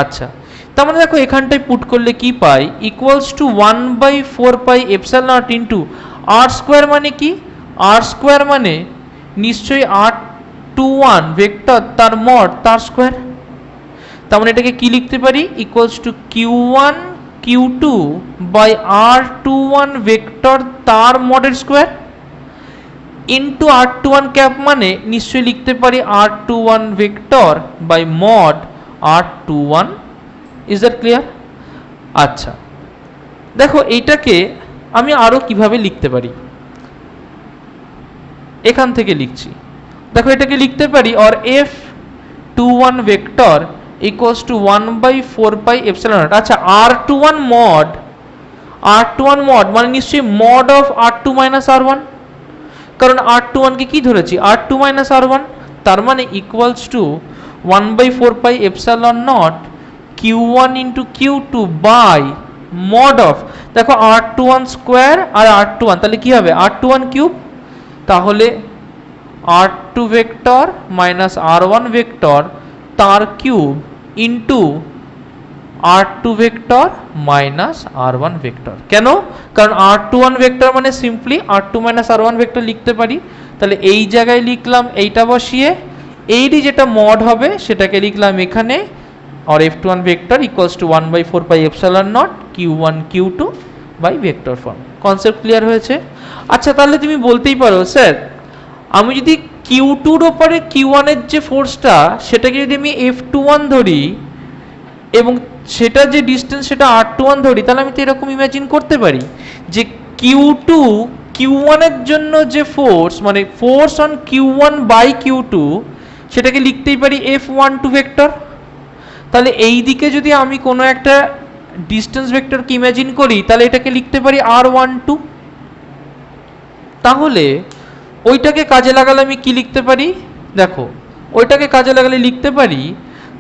[SPEAKER 1] আচ্ছা, তার মানে দেখো এখানটায় পুট করলে কি পাই, equals to 1/4πε0 into R square, মানে কি আর স্কোয়ার মানে নিশ্চয়ই R21 ভেক্টর তার মড তার স্কোয়ার। তার মানে এটাকে কি লিখতে পারি, equals to Q1 Q2 by R21 vector তার মডের স্কোয়ার ইন্টু R21 ক্যাপ, মানে নিশ্চয়ই লিখতে পারি R21 vector by mod R21। Is that clear? আচ্ছা, দেখো এইটাকে আমি আরো কিভাবে লিখতে পারি, এখান থেকে লিখছি। দেখো এটাকে লিখতে পারি or F21 vector equals to 1/4πε0। আচ্ছা, R21 মড মানে নিশ্চয়ই mod of R2 minus R1, কারণ R21 কে কি ধরেছি, R2 মাইনাস R1, তার মানে equals to 1/4πε0 Q1 into Q2 by mod of, দেখো R21 স্কোয়ার আর R21, তাহলে কি হবে R21 কিউব, তাহলে R2 vector minus R1 vector তার cube into R2 vector minus R1 vector. কেন? কারণ R21 ভেক্টর মানে simply R2 minus R1 vector লিখতে পারি। তাহলে এই জায়গায় লিখলাম এইটা বসিয়ে, এইটি যেটা মড হবে সেটাকে লিখলাম এখানে, আর F21 vector equals to 1/4πε0 Q1 Q2 by vector form. Concept clear হয়েছে? আচ্ছা, তাহলে তুমি বলতেই পারো স্যার আমি যদি Q2-র ওপরে Q1 এর যে ফোর্সটা সেটাকে যদি আমি F21 ধরি এবং সেটা যে ডিস্টেন্স সেটা R21 ধরি, তাহলে আমি তো এরকম ইমাজিন করতে পারি যে Q2 Q1 এর জন্য যে ফোর্স, মানে force on Q1 by Q2, সেটাকে লিখতেই পারি F12 ভেক্টর। তাহলে এই দিকে যদি আমি কোনো একটা ডিস্টেন্স ভেক্টরকে ইমাজিন করি, তাহলে এটাকে লিখতে পারি R12। তাহলে ওইটাকে কাজে লাগালে আমি কি লিখতে পারি, দেখো ওইটাকে কাজে লাগালে লিখতে পারি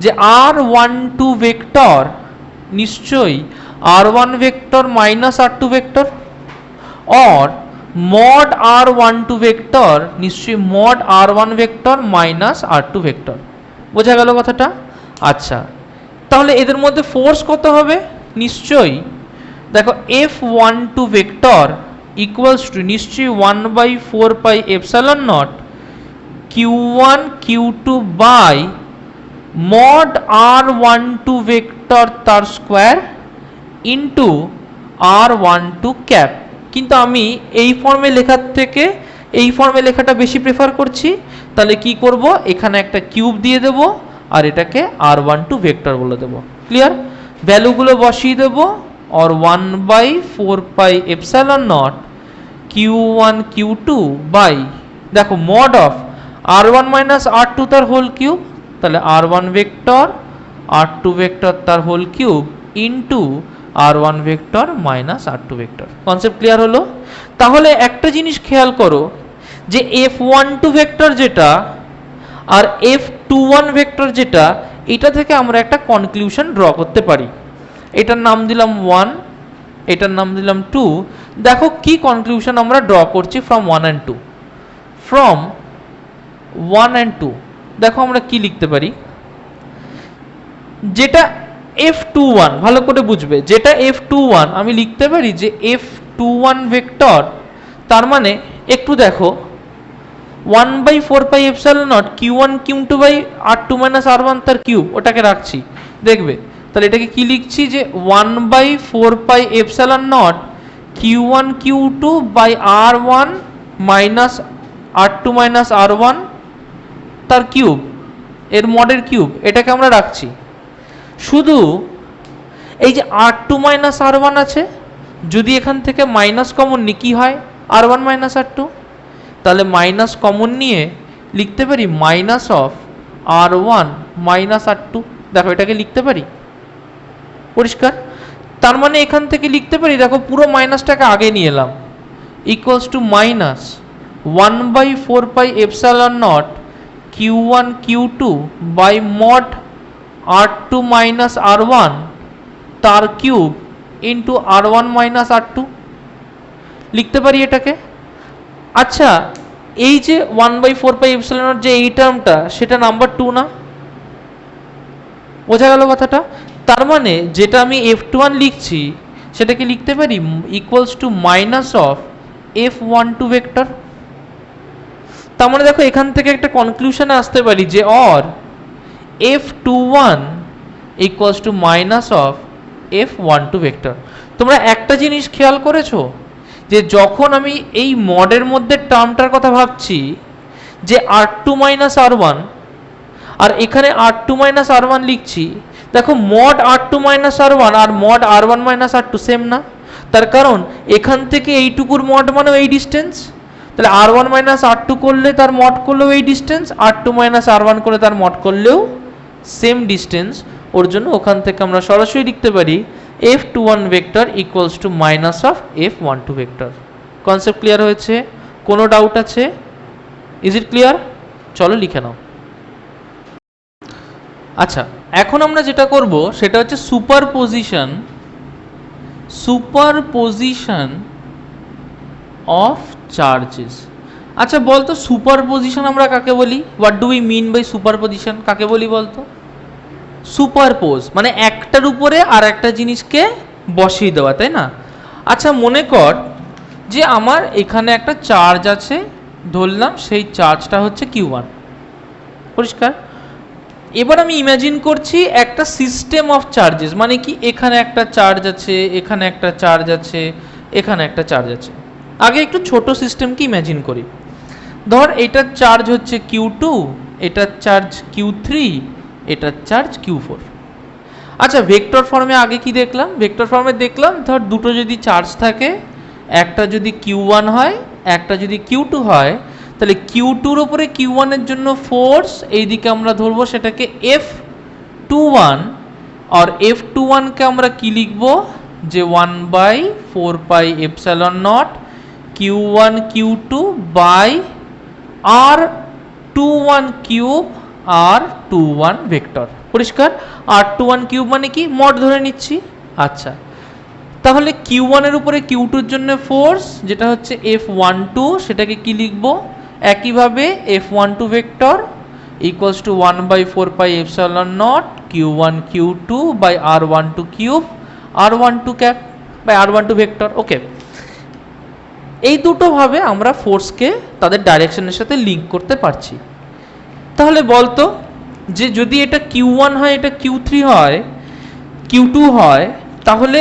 [SPEAKER 1] যে R12 ভেক্টর নিশ্চয়ই R1 vector minus R2 vector, और mod R12 ভেক্টর নিশ্চয়ই mod R1 vector minus R2 vector. বোঝা গেল কথাটা? আচ্ছা, তাহলে এদের মধ্যে ফোর্স কত হবে, নিশ্চয়ই দেখো F12 ভেক্টর ইকুয়ালস টু নিশ্চয়ই 1/4πε0 Q1 Q2 by mod R12 vector তার স্কোয়ার ইন্টু R12 ক্যাপ। কিন্তু আমি এই ফর্মে লেখার থেকে এই ফর্মে লেখাটা বেশি প্রেফার করছি, তাহলে কি করব, এখানে একটা কিউব দিয়ে দেব আর এটাকে R12 ভেক্টর বলে দেব। ক্লিয়ার? ভ্যালুগুলো বসিয়ে দেব, और 1/4πε0 Q1 Q2 বাই, দেখো mod of R1 minus R2 তার হোল কিউব, তাহলে R1 ভেক্টর R2 ভেক্টর তার whole cube into R1 vector minus R2 vector. Concept clear হলো? তাহলে একটা জিনিস খেয়াল করো যে F12 ভেক্টর যেটা আর F21 ভেক্টর যেটা, এটা থেকে আমরা একটা কনক্লুশন ড্র করতে পারি। এটার নাম দিলাম 1, এটার নাম দিলাম 2। দেখো কি কনক্লুশন আমরা ড্র করছি ফ্রম 1 অ্যান্ড 2। ফ্রম 1 অ্যান্ড 2 দেখো আমরা কি লিখতে পারি, যেটা F21 ভালো করে বুঝবে, যেটা F21 আমি লিখতে পারি যে F21 ভেক্টর, তার মানে একটু দেখো 1/4πε0 Q1 Q2 by R2 minus R1 তার কিউব, ওটাকে রাখছি, দেখবে তাহলে এটাকে কি লিখছি যে 1/4πε0 Q1 Q2 by R1 minus R2 minus R1 তার কিউব, এর মডের কিউব, এটাকে আমরা রাখছি। শুধু এই যে R2 মাইনাস R1 আছে, যদি এখান থেকে মাইনাস কমন নিই কি হয়, R1 মাইনাস R2, তাহলে মাইনাস কমন নিয়ে লিখতে পারি minus of R1 minus R2। দেখো এটাকে লিখতে পারি, পরিষ্কার? তার মানে এখান থেকে লিখতে পারি, দেখো পুরো মাইনাসটাকে আগে নিয়ে এলাম, equals to minus 1/4πε0 Q1 Q2 by mod R2 minus R1 তার cube into R1 minus R2 লিখতে পারি এটাকে। আচ্ছা, এই যে 1/4πε0 যে এই টার্মটা, সেটা নাম্বার 2 না? বোঝা গেল কথাটা? তার মানে যেটা আমি F21 লিখছি সেটাকে লিখতে পারি equals to minus of F12 vector. তার মানে দেখো এখান থেকে একটা কনক্লুশনে আসতে পারি যে or F21 equals to minus of F12 vector. তোমরা একটা জিনিস খেয়াল করেছো যে যখন আমি এই মডের মধ্যে টার্মটার কথা ভাবছি যে R2 মাইনাস R1 আর এখানে R2 মাইনাস R1 লিখছি, দেখো মড R2 মাইনাস R1 আর mod R1 minus R2 same না? তার কারণ এখান থেকে এইটুকুর মড মানে এই ডিস্টেন্স, তাহলে R1 মাইনাস R2 করলে তার মড করলেও এই ডিস্টেন্স, R2 মাইনাস R1 করে তার মড করলেও সেম ডিস্টেন্স। ওর জন্য ওখান থেকে আমরা সরাসরি লিখতে পারি F21 vector equals to minus of F12 vector. Concept clear হয়েছে? কোনো ডাউট আছে? Is it clear? চলো লিখে নাও। আচ্ছা, এখন আমরা যেটা করব সেটা হচ্ছে সুপারপোজিশন অফ চার্জেস। আচ্ছা বলতো সুপারপোজিশন আমরা কাকে বলি? What do we mean by superposition? কাকে বলি বলতো? সুপারপোজ মানে একটার উপরে আর একটা জিনিসকে বসিয়ে দেওয়া, তাই না? আচ্ছা মনে কর যে আমার এখানে একটা চার্জ আছে, ধরলাম সেই চার্জটা হচ্ছে Q1, পরিষ্কার? এবার আমি ইমাজিন করছি একটা সিস্টেম অফ চার্জেস, মানে কি এখানে একটা চার্জ আছে, এখানে একটা চার্জ আছে, এখানে একটা চার্জ আছে। আগে একটু ছোট সিস্টেমকে ইমাজিন করি। ধর এটার চার্জ হচ্ছে Q2, এটার চার্জ Q3, এটার চার্জ Q4। আচ্ছা ভেক্টর ফর্মে আগে কি দেখলাম? ভেক্টর ফর্মে দেখলাম ধর দুটো যদি চার্জ থাকে, একটা যদি Q1 হয় একটা যদি Q2 হয়, তাহলে Q2-র উপরে Q1-এর জন্য ফোর্স এইদিকে আমরা ধরবো সেটাকে F21, আর F21-কে আমরা কি লিখব যে 1/4πε0 Q1 Q2 by R21 cube R21 vector. পরিষ্কার? R21 কিউব মানে কি মড ধরে নিচ্ছি। আচ্ছা তাহলে Q1 এর উপরে Q2 এর জন্য ফোর্স যেটা হচ্ছে F12, সেটাকে কি লিখব একইভাবে F12 vector equals to 1/4πε0 Q1 Q2 by R12 cube R12 cap by R12 vector. Okay, এই দুটো ভাবে আমরা ফোর্সকে তাদের ডাইরেকশনের সাথে লিঙ্ক করতে পারছি। তাহলে বলতো যে যদি এটা Q1 হয়, এটা Q3 হয়, Q2 হয়, তাহলে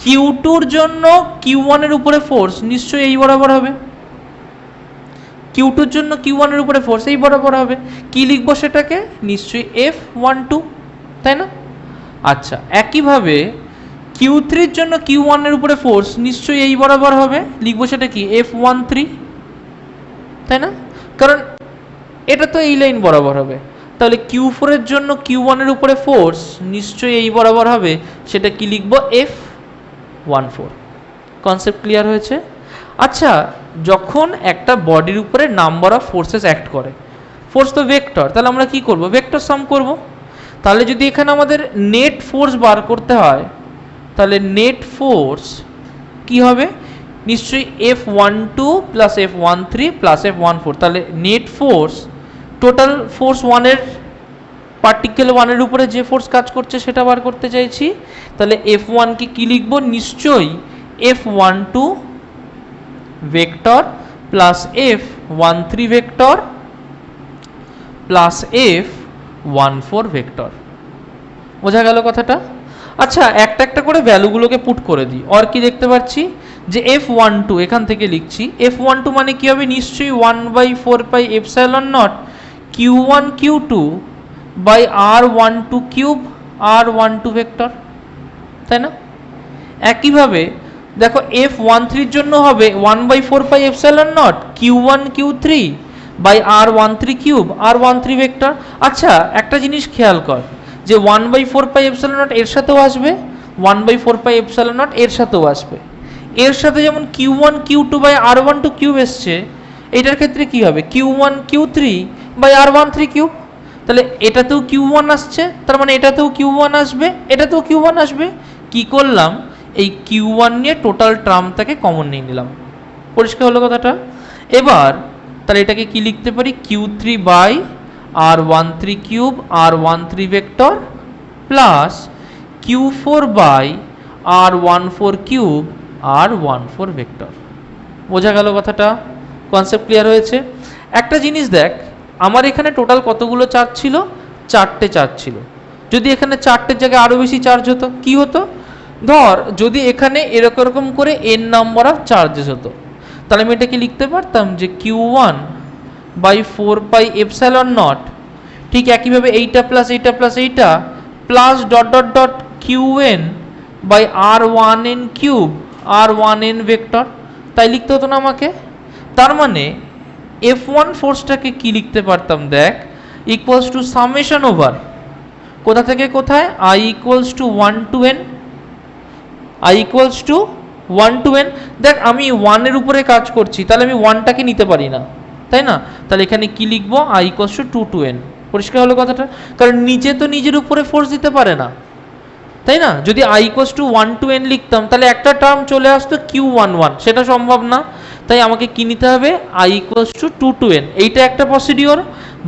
[SPEAKER 1] Q2-র জন্য Q1 এর উপরে ফোর্স নিশ্চয়ই এই বরাবর হবে। Q2-র জন্য Q1 এর উপরে ফোর্স এই বরাবর হবে। কি লিখবো সেটাকে? নিশ্চয়ই F12, তাই না? আচ্ছা একইভাবে Q3-র জন্য Q1 এর উপরে ফোর্স নিশ্চয়ই এই বরাবর হবে, লিখবো সেটা কি F13, তাই না? কারণ এটা তো এই লাইন বরাবর হবে। তাহলে Q4-এর জন্য Q1 এর উপরে ফোর্স নিশ্চয়ই এই বরাবর হবে, সেটা কি লিখবো F14। কনসেপ্ট ক্লিয়ার হয়েছে? আচ্ছা যখন একটা বডির উপরে নাম্বার অফ ফোর্সেস অ্যাক্ট করে, ফোর্স তো ভেক্টর, তাহলে আমরা কি করব? ভেক্টর সাম করব। তাহলে যদি এখানে আমাদের নেট ফোর্স বার করতে হয়, তাহলে নেট ফোর্স কি হবে? নিশ্চয়ই F12 plus F13 plus F14। তাহলে নেট ফোর্স টোটাল ফোর্স ওয়ানের পার্টিকেল ওয়ানের উপরে যে ফোর্স কাজ করছে সেটা বার করতে চাইছি। তাহলে F1-কে কি লিখবো? নিশ্চয়ই F12 vector plus F13 vector plus F14 vector. বোঝা গেল কথাটা? আচ্ছা একটা একটা করে ভ্যালুগুলোকে পুট করে দিই। আর কি দেখতে পাচ্ছি যে F12 এখান থেকে লিখছি, F12 মানে কি হবে? নিশ্চয়ই 1/4πε0 Q1 Q2 by R12 cube R12 vector, তাই না? একইভাবে দেখো F13-র জন্য হবে 1/4πε0 Q1 Q3 by R13 cube R13 vector. আচ্ছা একটা জিনিস খেয়াল কর যে 1/4πε0 এর সাথেও আসবে, 1/4πε0 এর সাথেও আসবে। এর সাথে যেমন Q1 Q2 by R12 cube এসছে, এটার ক্ষেত্রে কি হবে? Q1 Q3 by R13 cube. তাহলে এটাতেও Q1 আসছে, তার মানে এটাতেও Q1 আসবে, এটাতেও Q1 আসবে। কি করলাম? এই Q1 নিয়ে টোটাল টার্মটাকে কমন নিয়ে নিলাম। পরিষ্কার হলো কথাটা? এবার তাহলে এটাকে কি লিখতে পারি, Q3 by R13 cube R13 vector plus Q4 by R14 cube R14 vector. বোঝা গেল কথাটা? কনসেপ্ট ক্লিয়ার হয়েছে? একটা জিনিস দেখ, আমার এখানে টোটাল কতগুলো চার্জ ছিল? 4টে চার্জ ছিল। যদি এখানে 4টের জায়গায় আরও বেশি চার্জ হতো কি হতো? ধর যদি এখানে এরকম করে n নাম্বার অফ চার্জেস হতো, তাহলে আমি এটাকে লিখতে পারতাম যে Q1 by 4 pi epsilon not, ঠিক একইভাবে এইটা প্লাস এইটা প্লাস এইটা plus dot dot dot Qn by R1n cube R1n vector, তাই লিখতে হতো না আমাকে? তার মানে F1 ফোর্সটাকে কি লিখতে পারতাম দেখ, ইকুয়ালস টু সামেশন ওভার কোথা থেকে কোথায়, I equals two 1 to n, I equals two 1 to n। দেখ আমি 1-এর উপরে কাজ করছি, তাহলে আমি 1টাকে নিতে পারি না, তাই না? তাহলে এখানে কি লিখবো, I equals to 2 to n। পরিষ্কার হলো কথাটা? কারণ নিচে তো নিজের উপরে ফোর্স দিতে পারে না, তাই না? যদি I equals two 1 to n লিখতাম তাহলে একটা টার্ম চলে আসতো Q11, সেটা সম্ভব না। তাই আমাকে কি নিতে হবে, I equals to 2 to n। এইটা একটা প্রসিডিওর।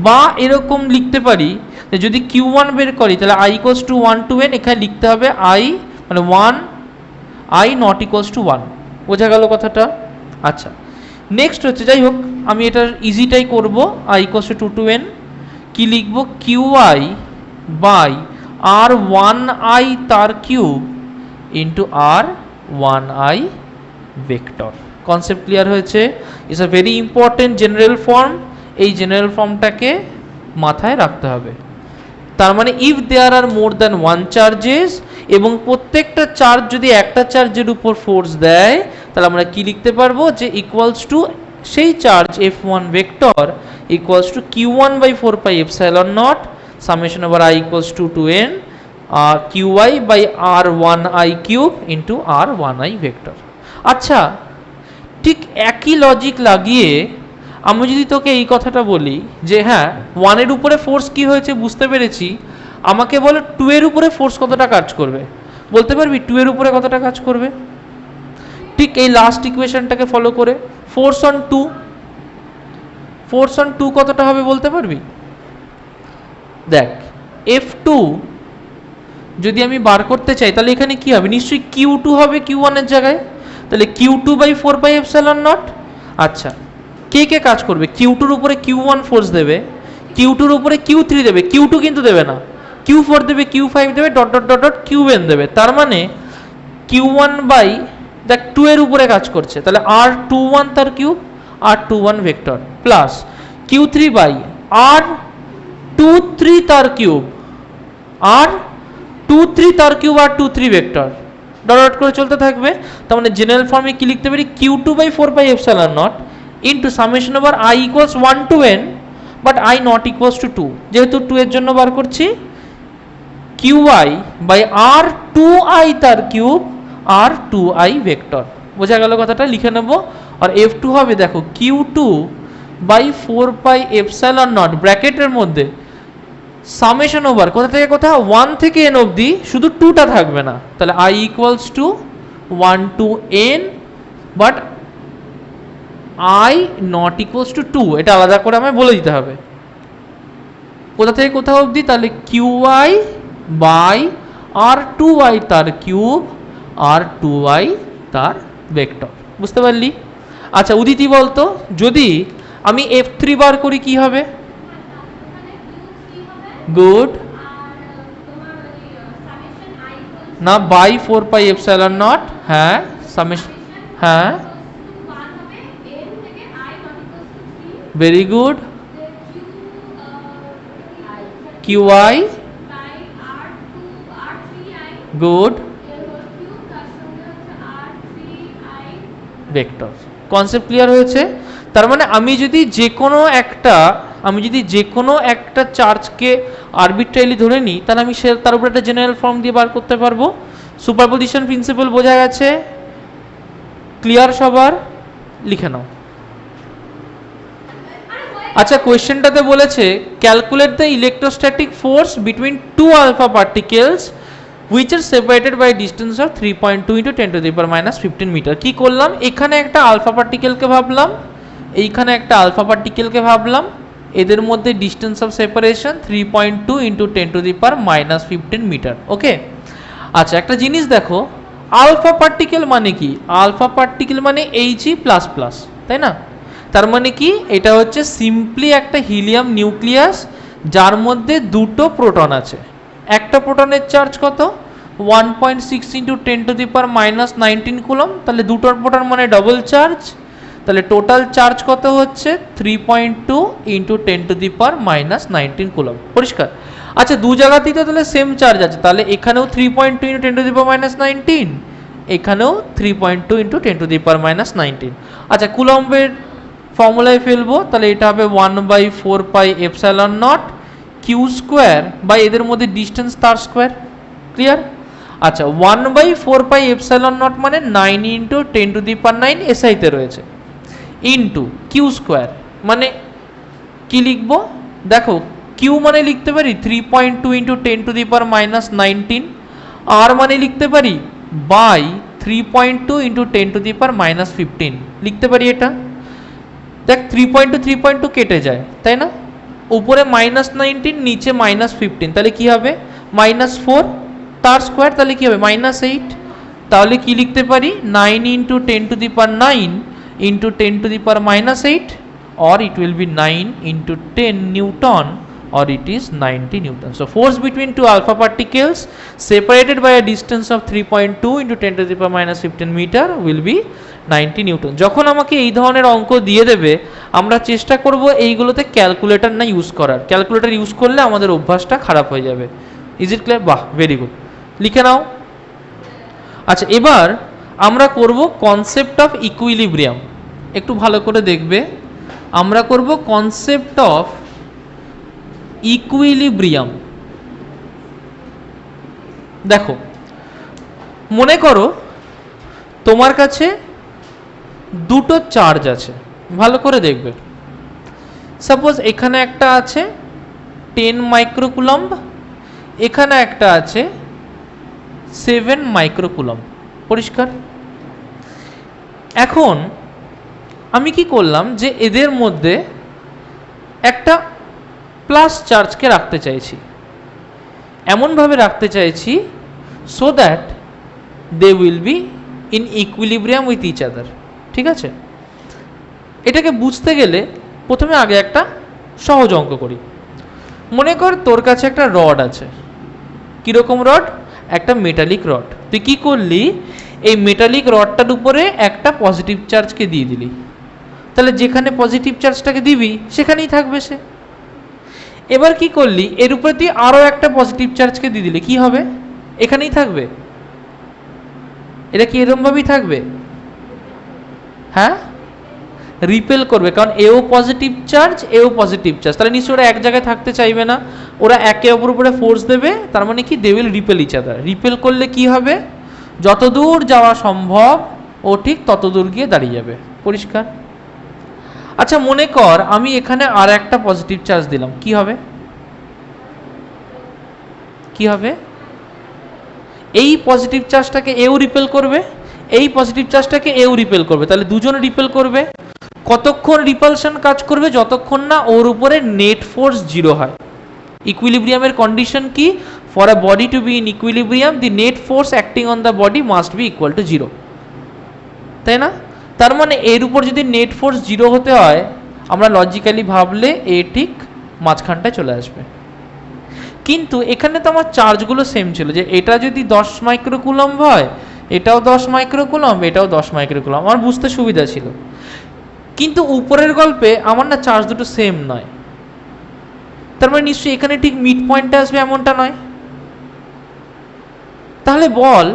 [SPEAKER 1] বা এরকম লিখতে পারি যে যদি Q1 বের করি তাহলে I equals two 1 to n, এখানে লিখতে হবে I মানে 1 I নট ইকুয়ালস টু 1। বোঝা গেল কথাটা? আচ্ছা, নেক্সট হচ্ছে, যাই হোক আমি এটা ইজিটাই করব, I equals to 2 to n। কি লিখবো, QI বাই R1I তার cube into R1I vector. Concept clear হয়েছে? It's a very important general form. এই জেনারেল ফর্মটাকে মাথায় রাখতে হবে। তার মানে if there are more than one charges, এবং প্রত্যেকটা চার্জ যদি একটা চার্জের উপর ফোর্স দেয়, তাহলে আমরা কি লিখতে পারবো, যে ইকুয়ালস টু সেই charge F1 vector equals to Q1 by 4 pi epsilon naught summation over I equals to 2n QI by R1I cube into R1I vector. আচ্ছা, ঠিক একই লজিক লাগিয়ে আমি যদি তোকে এই কথাটা বলি যে হ্যাঁ 1-এর উপরে ফোর্স কি হয়েছে বুঝতে পেরেছি, আমাকে বলো 2-এর উপরে ফোর্স কতটা কাজ করবে, বলতে পারবি 2-এর উপরে কতটা কাজ করবে? ঠিক এই লাস্ট ইকুয়েশনটাকে ফলো করে ফোর্স অন 2 কতটা হবে বলতে পারবি? দেখ F2 যদি আমি বার করতে চাই তাহলে এখানে কি হবে, নিশ্চয়ই Q2 হবে Q1-এর জায়গায়, তাহলে Q2 by 4 pi epsilon not. আচ্ছা, কে কে কাজ করবে? Q2-র উপরে Q1 ফোর্স দেবে, Q2-র উপরে Q3 দেবে, Q2 কিন্তু দেবে না, Q4 দেবে, Q5 দেবে, dot dot dot dot Qn দেবে। তার মানে Q1 বাই দেখ 2-এর উপরে কাজ করছে, তাহলে R21 তার cube R21 vector plus Q3 by R23 তার কিউব R23 তার cube R23 vector, dot dot করে চলতে থাকবে। তার মানে জেনারেল ফর্মে কি লিখতে পারি, Q2 by 4 pi epsilon naught into summation over I equals 1 to n, but I not equals to 2, যেহেতু 2 এর জন্য বার করছি, QI বাই R2I তার কিউব R2I ভেক্টর। বোঝা গেল কথাটা? লিখে নেব। আর F2 হবে দেখো Q2 by 4 pi epsilon not ব্র্যাকেটের মধ্যে সামেশন ওভার কোথা থেকে কোথা, 1 থেকে n অবধি, শুধু 2টা থাকবে না, তাহলে I equals two 1 to n, but I not equals to 2, এটা আলাদা করে আমায় বলে দিতে হবে কোথা থেকে কোথা অবধি, তাহলে QI বাই R2I তার কিউব R2I তার ভেক্টর। বুঝতে পারলি? আচ্ছা উদিতি বলতো, যদি আমি F3 বার করি কি হবে? গুড না, বাই 4 পাই এপসাইলন নট, হ্যাঁ সামেশন, হ্যাঁ very good, QI good vector. Concept clear হয়েছে? তার মানে আমি যদি যে কোনো একটা চার্জকে আরবিট্রারিলি ধরে নিই, তাহলে আমি তার উপর একটা জেনারেল ফর্ম দিয়ে বার করতে পারবো। সুপারপজিশন প্রিন্সিপাল বোঝা গেছে? ক্লিয়ার সবার? লিখে নাও। আচ্ছা, কোয়েশ্চেনটাতে বলেছে calculate the electrostatic force between two alpha particles which are separated by a distance of 3.2 into 10 to the power minus 15 metre. কি করলাম, এখানে একটা আলফা পার্টিকেলকে ভাবলাম, এইখানে একটা আলফা পার্টিকেলকে ভাবলাম, এদের মধ্যে distance of separation 3.2 into 10 to the power minus 15 metre. Okay, আচ্ছা একটা জিনিস দেখো, আলফা পার্টিকেল মানে কি? আলফা পার্টিকেল মানে He প্লাস প্লাস, তাই না? তার মানে কি, এটা হচ্ছে সিম্পলি একটা হিলিয়াম নিউক্লিয়াস যার মধ্যে দুটো প্রোটন আছে। একটা প্রোটনের চার্জ কত? 1.6 into 10 to the power minus 19 coulomb. তাহলে দুটোর প্রোটন মানে ডবল চার্জ, তাহলে টোটাল চার্জ কত হচ্ছে? 3.2 into 10 to the power minus 19 coulomb. পরিষ্কার? আচ্ছা দু জায়গাতেই তো তাহলে সেম চার্জ আছে, তাহলে এখানেও 3.2 into 10 to the power minus 19, এখানেও 3.2 into 10 to the power minus 19। আচ্ছা কুলম্বের ফর্মুলায় ফেলবো, তাহলে এটা হবে 1/4 pi epsilon naught Q square by এদের মধ্যে ডিস্টেন্স তার স্কোয়ার। ক্লিয়ার? আচ্ছা 1/4 পাই এপসাইলন নট মানে 9 ইন্টু 10 টু দি পাওয়ার 9 এসআইতে রয়েছে, ইন্টু কিউ স্কোয়ার মানে কি লিখবো দেখো, কিউ মানে লিখতে পারি 3.2 into 10 to the power minus 19, আর মানে লিখতে পারি by 3.2 into 10 to the power minus 15 লিখতে পারি। এটা দেখ 3.2 কেটে যায়, তাই না? উপরে মাইনাস 19, নিচে মাইনাস 15, তাহলে কি হবে? -4 তার স্কোয়ার, তাহলে কি হবে? -8। তাহলে কি লিখতে পারি? 9 into 10 to the power 9 into 10 to the power minus 8, or it will be 9 into 10 Newton, or it is 90 Newton. So force between two alpha particles separated by a distance of 3.2 into 10 to the power minus 15 meter will be 90 Newton. যখন আমাকে এই ধরনের অঙ্ক দিয়ে দেবে, আমরা চেষ্টা করব এইগুলোতে ক্যালকুলেটর না ইউজ করার। ক্যালকুলেটর ইউজ করলে আমাদের অভ্যাসটা খারাপ হয়ে যাবে। Is it clear? বাহ, ভেরি গুড, লিখে নাও। আচ্ছা এবার আমরা করব কনসেপ্ট অফ ইকুইলিব্রিয়াম। একটু ভালো করে দেখবে, আমরা করব কনসেপ্ট অফ ইকুইলিব্রিয়াম। দেখো মনে করো তোমার কাছে দুটো চার্জ আছে, ভালো করে দেখবে। সাপোজ এখানে একটা আছে 10 মাইক্রোকুলম্ব, এখানে একটা আছে 7 মাইক্রোকুলম্ব। পরিষ্কার? এখন আমি কি করলাম, যে এদের মধ্যে একটা প্লাস চার্জকে রাখতে চাইছি, এমনভাবে রাখতে চাইছি so that they will be in equilibrium with each other. ঠিক আছে? এটাকে বুঝতে গেলে প্রথমে আগে একটা সহজ অঙ্ক করি। মনে কর তোর কাছে একটা রড আছে। কীরকম রড? একটা মেটালিক রড। তুই কী করলি, এই মেটালিক রডটার উপরে একটা পজিটিভ চার্জকে দিয়ে দিলি, তাহলে যেখানে পজিটিভ চার্জটাকে দিবি সেখানেই থাকবে সে। এবার কি করলি, এর উপরে তুই আরও একটা পজিটিভ চার্জকে দিয়ে দিলি, কি হবে? এখানেই থাকবে। এটা কি এরকমভাবেই থাকবে? হ্যাঁ, রিপেল করবে, কারণ এও পজিটিভ চার্জ, এও পজিটিভ চার্জ, তাহলে নিশ্চয়ই ওরা এক জায়গায় থাকতে চাইবে না, ওরা একে অপর উপরে ফোর্স দেবে, তার মানে কি they will repel each other. Repel করলে কি হবে? যত দূর যাওয়া সম্ভব ও ঠিক তত দূর গিয়ে দাঁড়িয়ে যাবে। পরিষ্কার? আচ্ছা মনে কর আমি এখানে আর একটা পজিটিভ চার্জ দিলাম, কি হবে? কি হবে? এই পজিটিভ চার্জটাকে এও রিপেল করবে, এই পজিটিভ চার্জটাকে এও রিপেল করবে, তাহলে দুজনে রিপেল করবে। কতক্ষণ রিপালশন কাজ করবে? যতক্ষণ না ওর উপরে নেট ফোর্স 0 হয়। ইকুইলিব্রিয়ামের কন্ডিশন কি? For a body to be in equilibrium the net force acting on the body must be equal to 0, তাই না? তার মানে এর উপর যদি নেট ফোর্স 0 হতে হয়, আমরা লজিক্যালি ভাবলে এ ঠিক মাঝখানটায় চলে আসবে। কিন্তু এখানে তো আমার চার্জগুলো সেম ছিল, যে এটা যদি 10 মাইক্রোকুলম্ব হয়, এটাও 10 মাইক্রোকুলম্ব, এটাও 10 মাইক্রোকুলম্ব, আমার বুঝতে সুবিধা ছিল। কিন্তু উপরের গল্পে আমার না চার্জ দুটো সেম নয়, তার মানে নিশ্চয়ই এখানে ঠিক মিড পয়েন্টে আসবে এমনটা নয়। তাহলে বল,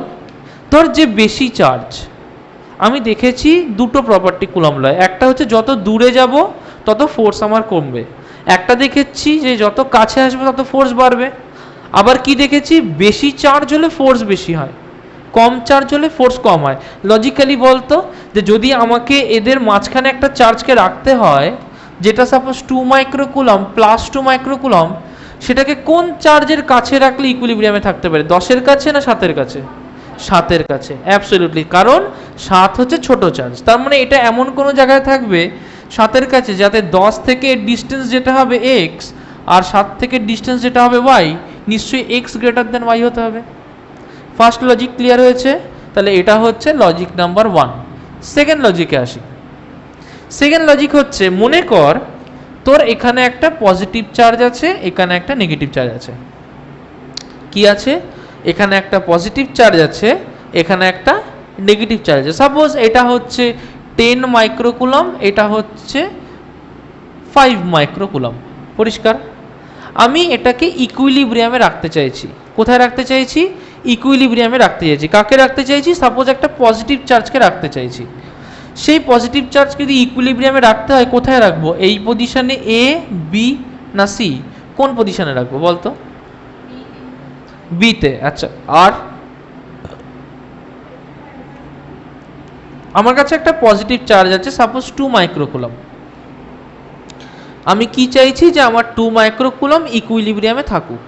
[SPEAKER 1] ধর যে বেশি চার্জ, আমি দেখেছি দুটো প্রপার্টি কুলম্ব লয়। একটা হচ্ছে যত দূরে যাব তত ফোর্স আমার কমবে, একটা দেখেছি যে যত কাছে আসবে তত ফোর্স বাড়বে। আবার কি দেখেছি, বেশি চার্জ হলে ফোর্স বেশি হয়, কম চার্জ হলে ফোর্স কম হয়। লজিক্যালি বলতো যে যদি আমাকে এদের মাঝখানে একটা চার্জকে রাখতে হয়, যেটা সাপোজ 2 মাইক্রোকুলম্ব প্লাস 2 মাইক্রোকুলম্ব, সেটাকে কোন চার্জের কাছে রাখলে ইকুইলিব্রিয়ামে থাকতে পারে? 10-এর কাছে না 7-এর কাছে? 7-এর কাছে, অ্যাবসলিউটলি, কারণ 7 হচ্ছে ছোট চার্জ। তার মানে এটা এমন কোনো জায়গায় থাকবে 7-এর কাছে যাতে 10 থেকে ডিস্টেন্স যেটা হবে এক্স আর 7 থেকে ডিস্টেন্স যেটা হবে ওয়াই, নিশ্চয়ই এক্স গ্রেটার দেন ওয়াই হতে হবে। ফার্স্ট লজিক ক্লিয়ার হয়েছে? তাহলে এটা হচ্ছে লজিক নাম্বার 1। সেকেন্ড লজিকে আসি। সেকেন্ড লজিক হচ্ছে, মনে কর তোর এখানে একটা পজিটিভ চার্জ আছে, এখানে একটা নেগেটিভ চার্জ আছে। কি আছে? এখানে একটা পজিটিভ চার্জ আছে, এখানে একটা নেগেটিভ চার্জ আছে। সাপোজ এটা হচ্ছে 10 মাইক্রোকুলম, এটা হচ্ছে 5 মাইক্রোকুলম। পরিষ্কার? আমি এটাকে ইকুইলিব্রিয়ামে রাখতে চাইছি। কোথায় রাখতে চাইছি? ইকুইলিব্রিয়ামে রাখতে চাইছি। কাকে রাখতে চাইছি? সাপোজ একটা পজিটিভ চার্জকে রাখতে চাইছি। সেই পজিটিভ চার্জ যদি ইকুইলিব্রিয়ামে রাখতে হয়, কোথায় রাখবো? এই পজিশনে, এ, বি না সি? কোন পজিশনে রাখবো বলতো? বিতে। আচ্ছা, আর আমার কাছে একটা পজিটিভ চার্জ আছে, সাপোজ 2 মাইক্রোকুলম। আমি কি চাইছি? যে আমার 2 মাইক্রোকুলম ইকুইলিব্রিয়ামে থাকুক।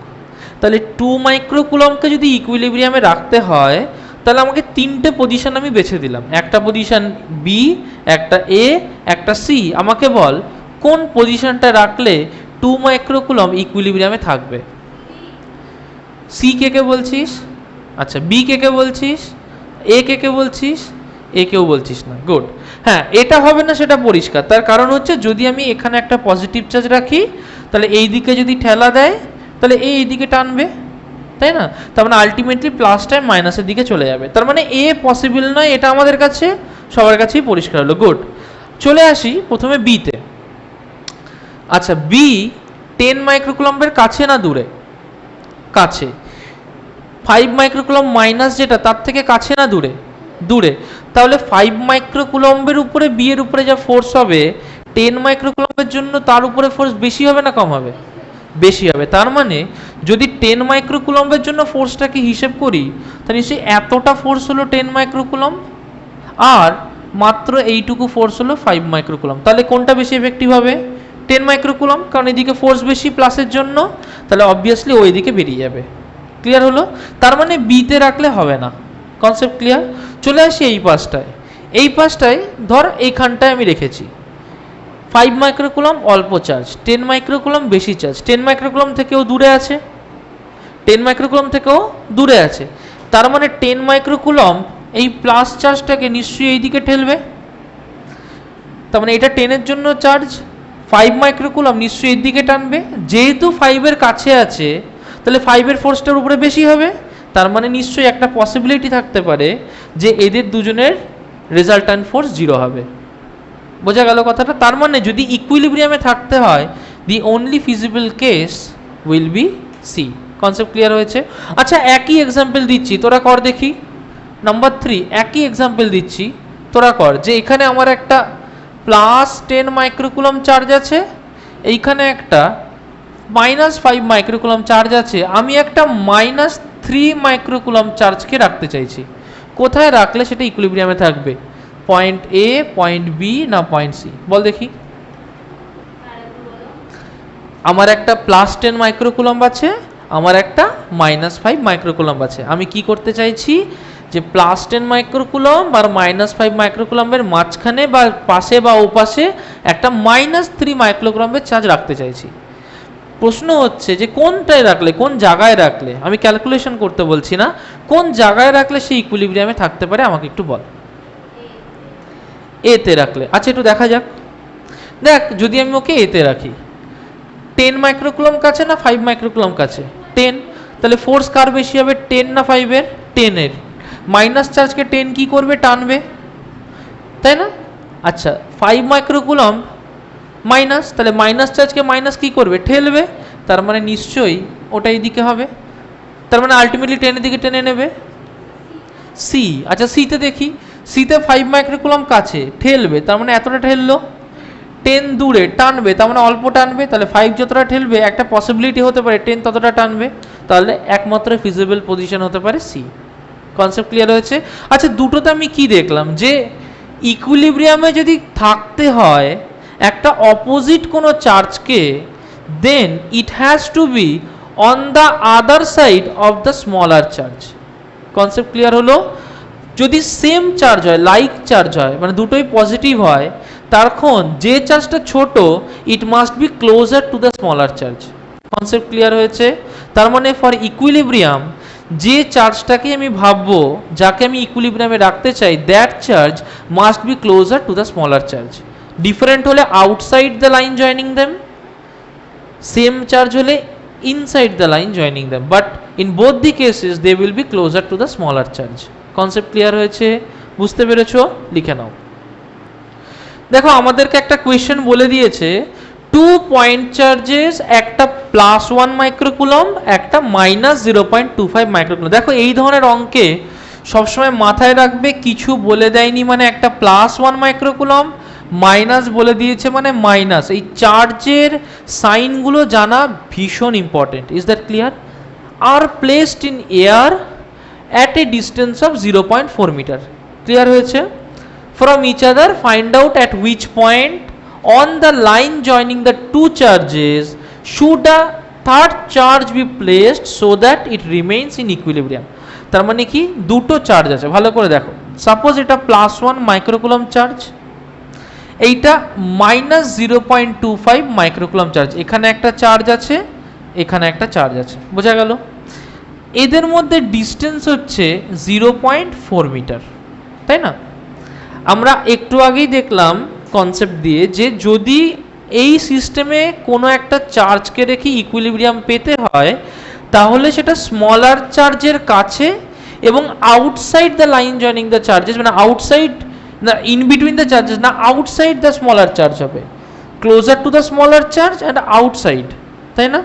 [SPEAKER 1] তাহলে 2 মাইক্রোকুলমকে যদি ইকুইলিব্রিয়ামে রাখতে হয়, তাহলে আমাকে 3টে পজিশন আমি বেছে দিলাম। একটা পজিশন বি, একটা এ, একটা সি। আমাকে বল কোন পজিশনটা রাখলে 2 মাইক্রোকুলম ইকুইলিব্রিয়ামে থাকবে? সি কে কে বলছিস? আচ্ছা, বি কে কে বলছিস? এ কে কে বলছিস? এ কেউ বলছিস না। গুড। হ্যাঁ, এটা হবে না সেটা পরিষ্কার। তার কারণ হচ্ছে, যদি আমি এখানে একটা পজিটিভ চার্জ রাখি, তাহলে এই দিকে যদি ঠেলা দেয়, তাহলে এই দিকে টানবে, তাই না? তার মানে আলটিমেটলি প্লাসটা মাইনাসের দিকে চলে যাবে। তার মানে এ পসিবল নয়, এটা আমাদের কাছে সবার কাছেই পরিষ্কার হলো। গুড। চলে আসি প্রথমে বিতে। আচ্ছা, বি 10 মাইক্রোকুলম্বের কাছে না দূরে? কাছে। 5 মাইক্রোকুলম মাইনাস যেটা, তার থেকে কাছে না দূরে? দূরে। তাহলে 5 মাইক্রোকুলম্বের উপরে বি এর উপরে যা ফোর্স হবে, 10 মাইক্রোকুলম্বের জন্য তার উপরে ফোর্স বেশি হবে না কম হবে? বেশি হবে। তার মানে যদি 10 মাইক্রোকুলম্বের জন্য ফোর্সটাকে হিসেব করি, তাহলে নিশ্চয়ই এতটা ফোর্স হলো 10 মাইক্রোকুলম, আর মাত্র এইটুকু ফোর্স হলো 5 মাইক্রোকুলম। তাহলে কোনটা বেশি এফেক্টিভ হবে? 10 মাইক্রোকুলম, কারণ এদিকে ফোর্স বেশি প্লাসের জন্য। তাহলে অবভিয়াসলি ওই দিকে বেরিয়ে যাবে। ক্লিয়ার হলো? তার মানে বিতে রাখলে হবে না। Concept clear? চলে আসি এই পাশটায়। এই পাশটায় ধর এইখানটায় আমি রেখেছি 5 মাইক্রোকুলম অল্প চার্জ, 10 মাইক্রোকুলম বেশি চার্জ। 10 মাইক্রোকুলম থেকেও দূরে আছে, 10 মাইক্রোকুলম থেকেও দূরে আছে। তার মানে 10 মাইক্রোকুলম এই প্লাস চার্জটাকে নিশ্চয়ই এই দিকে ঠেলবে। তার মানে এটা 10-এর জন্য চার্জ, 5 মাইক্রোকুলম নিশ্চয়ই এর দিকে টানবে। যেহেতু 5-এর কাছে আছে, তাহলে 5-এর ফোর্সটার উপরে বেশি হবে। তার মানে নিশ্চয়ই একটা পসিবিলিটি থাকতে পারে যে এদের দুজনের রেজাল্ট্যান্ট ফোর্স 0 হবে। বোঝা গেল কথাটা? তার মানে যদি ইকুইলিব্রিয়ামে থাকতে হয়, the only feasible case will be C. Concept clear হয়েছে? আচ্ছা, একই এক্সাম্পল দিচ্ছি, তোরা কর দেখি। নাম্বার 3, একই এক্সাম্পল দিচ্ছি, তোরা কর। যে এখানে আমার একটা প্লাস 10 মাইক্রোকুলম চার্জ আছে, এইখানে একটা -5 মাইক্রোকুলম চার্জ আছে। আমি একটা -3 মাইক্রোকুলম চার্জকে রাখতে চাইছি। কোথায় রাখলে সেটা ইকুইলিব্রিয়ামে থাকবে? পয়েন্ট এ, পয়েন্ট বি না পয়েন্ট সি? বল দেখি। আমার একটা +10 মাইক্রোকুলম্ব আছে, আমার একটা -5 মাইক্রোকুলম্ব আছে। আমি কি করতে চাইছি? যে +10 মাইক্রোকুলম্ব আর -5 মাইক্রোকুলম্বের মাঝখানে বা পাশে বা ওপাশে একটা -3 মাইক্রোকুলম্বের চার্জ রাখতে চাইছি। প্রশ্ন হচ্ছে যে কোনটায় রাখলে, কোন জায়গায় রাখলে, আমি ক্যালকুলেশন করতে বলছি না, কোন জায়গায় রাখলে সেই ইকুইলিব্রিয়ামে থাকতে পারে আমাকে একটু বল। এতে রাখলে। আচ্ছা, একটু দেখা যাক। দেখ, যদি আমি ওকে এতে রাখি, 10 মাইক্রোকুলম কাছে না 5 মাইক্রোকুলম কাছে? 10। তাহলে ফোর্স কার বেশি হবে, 10 না 5-এর? 10-এর। মাইনাস চার্জকে 10 কি করবে? টানবে, তাই না? আচ্ছা, 5 মাইক্রোকুলম মাইনাস, তাহলে মাইনাস চার্জকে মাইনাস কি করবে? ঠেলবে। তার মানে নিশ্চয়ই ওটা এইদিকে হবে। তার মানে আলটিমেটলি 10-এর দিকে টেনে নেবে। সি। আচ্ছা, সিতে দেখি। সিতে 5 মাইক্রোকুলম কাছে, ঠেলবে, তার মানে এতটা ঠেললো। 10 দূরে, টানবে, তার মানে অল্প টানবে। তাহলে 5 যতটা ঠেলবে, একটা পসিবিলিটি হতে পারে 10 ততটা টানবে। তাহলে একমাত্র ফিজিবল পজিশন হতে পারে সি। কনসেপ্ট ক্লিয়ার হয়েছে? আচ্ছা, দুটোতে আমি কি দেখলাম? যে ইকুইলিব্রিয়ামে যদি থাকতে হয়, একটা অপোজিট কোনো চার্জকে then it has to be on the other side of the smaller charge. Concept clear হলো? যদি সেম চার্জ হয়, লাইক চার্জ হয়, মানে দুটোই পজিটিভ হয়, তখন যে চার্জটা ছোট it must be closer to the smaller charge. Concept clear হয়েছে? তার মানে ফর ইকুইলিব্রিয়াম যে চার্জটাকে আমি ভাববো, যাকে আমি ইকুইলিব্রিয়ামে রাখতে চাই, that charge must be closer to the smaller charge. Different হলে outside the line joining them, same charge হলে inside the line joining them, but in both the cases they will be closer to the smaller charge. Concept clear হয়েছে? বুঝতে পেরেছো? লিখে নাও। দেখো আমাদেরকে একটা question বলে দিয়েছে, 2 পয়েন্ট চার্জেস, একটা +1 মাইক্রোকুলম, একটা -0.25 মাইক্রোকুলম। দেখো এই ধরনের অঙ্কে সবসময় মাথায় রাখবে, কিছু বলে দেয়নি মানে একটা +1 মাইক্রোকুলম, মাইনাস বলে দিয়েছে মানে মাইনাস। এই চার্জের সাইনগুলো জানা ভীষণ important. Is that clear? R placed in air at a distance of 0.4 meter. Clear হয়েছে? From each other find out at which point on the line joining the two charges should a third charge be placed so that it remains in equilibrium. তার মানে কি, দুটো charge আছে, ভালো করে দেখো। Suppose এটা +1 মাইক্রোকুলম চার্জ, এইটা -0.25 মাইক্রোকুলম চার্জ। এখানে একটা চার্জ আছে, এখানে একটা চার্জ আছে, বোঝা গেল? এদের মধ্যে ডিস্টেন্স হচ্ছে 0.4 মিটার, তাই না? আমরা একটু আগেই দেখলাম কনসেপ্ট দিয়ে যে যদি এই সিস্টেমে কোনো একটা চার্জকে রেখে ইকুইলিব্রিয়াম পেতে হয়, তাহলে সেটা স্মলার চার্জের কাছে এবং outside the line joining the charges, মানে আউটসাইড না, ইন বিটুইন দ্য চার্জেস না, আউটসাইড দ্য স্মলার চার্জ হবে, closure to the smaller charge and outside, তাই না?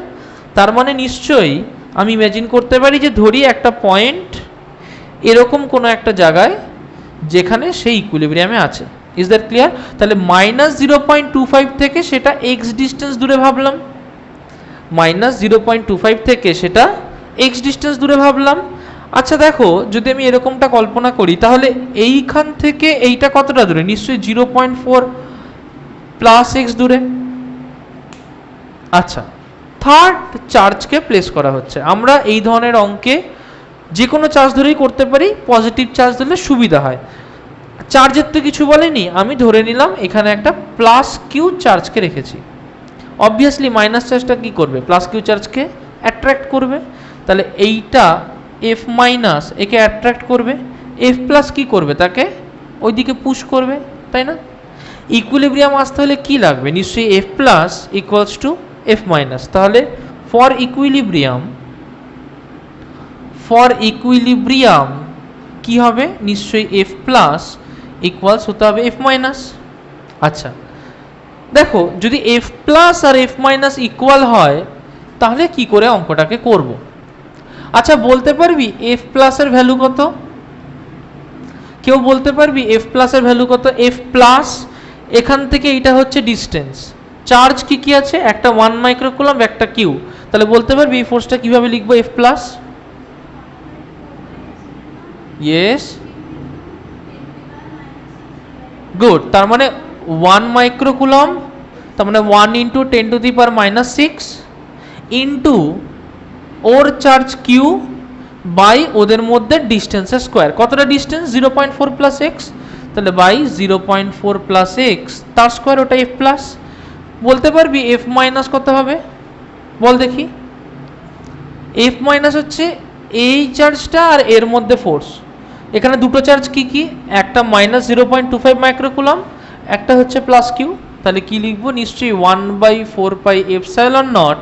[SPEAKER 1] তার মানে নিশ্চয়ই আমি ইমাজিন করতে পারি যে ধরি একটা পয়েন্ট এরকম কোনো একটা জায়গায় যেখানে সেই ইকুইলিব্রিয়ামে আছে। Is that clear? তাহলে -0.25 থেকে সেটা এক্স ডিস্টেন্স দূরে ভাবলাম, -0.25 থেকে সেটা এক্স ডিস্টেন্স দূরে ভাবলাম। আচ্ছা দেখো, যদি আমি এরকমটা কল্পনা করি, তাহলে এইখান থেকে এইটা কতটা দূরে? নিশ্চয়ই 0.4 + x দূরে। আচ্ছা, থার্ড চার্জকে প্লেস করা হচ্ছে। আমরা এই ধরনের অঙ্কে যে কোনো চার্জ ধরেই করতে পারি, পজিটিভ চার্জ দিলে সুবিধা হয়। চার্জের তো কিছু বলেনি, আমি ধরে নিলাম এখানে একটা +q চার্জকে রেখেছি। অবভিয়াসলি মাইনাস চার্জটা কি করবে? +q চার্জকে অ্যাট্রাক্ট করবে, তাহলে এইটা f- একে অ্যাট্রাক্ট করবে, f+ কি করবে? তাকে ওইদিকে পুশ করবে, তাই না? ইকুইলিব্রিয়াম আসতে হলে কি লাগবে? নিশ্চয়ই f+ = f-। তাহলে ফর ইকুইলিব্রিয়াম কি হবে? নিশ্চয়ই f+ হতে হবে f-। আচ্ছা দেখো, যদি f+ আর f- ইকুয়াল হয় তাহলে কি করে অঙ্কটাকে করব? আচ্ছা বলতে পারবি f+ এর ভ্যালু কত? কেউ বলতে পারবি f+ এর ভ্যালু কত? f+ এখান থেকে এইটা হচ্ছে ডিস্টেন্স, চার্জ কি কি আছে? একটা 1 মাইক্রোকুলম, একটা কিউ। তাহলে বলতে পারবি এই ফোর্সটা কিভাবে লিখবো? f+? Yes, good. তার মানে 1 মাইক্রোকুলম, তার মানে 1 × 10⁻⁶ ইন্টু ওর চার্জ কিউ বাই ওদের মধ্যে ডিস্টেন্সের স্কোয়ার। কতটা ডিস্টেন্স? 0.4 + x, তাহলে বাই 0.4 + x তার স্কোয়ার, ওটা f+। বলতে পারবি f- কত হবে? বল দেখি। f- হচ্ছে এই চার্জটা আর এর মধ্যে ফোর্স। এখানে দুটো চার্জ কি কি? একটা -0.25 মাইক্রোকুলম, একটা হচ্ছে +q। তাহলে কি লিখবো? নিশ্চয়ই 1/4πε0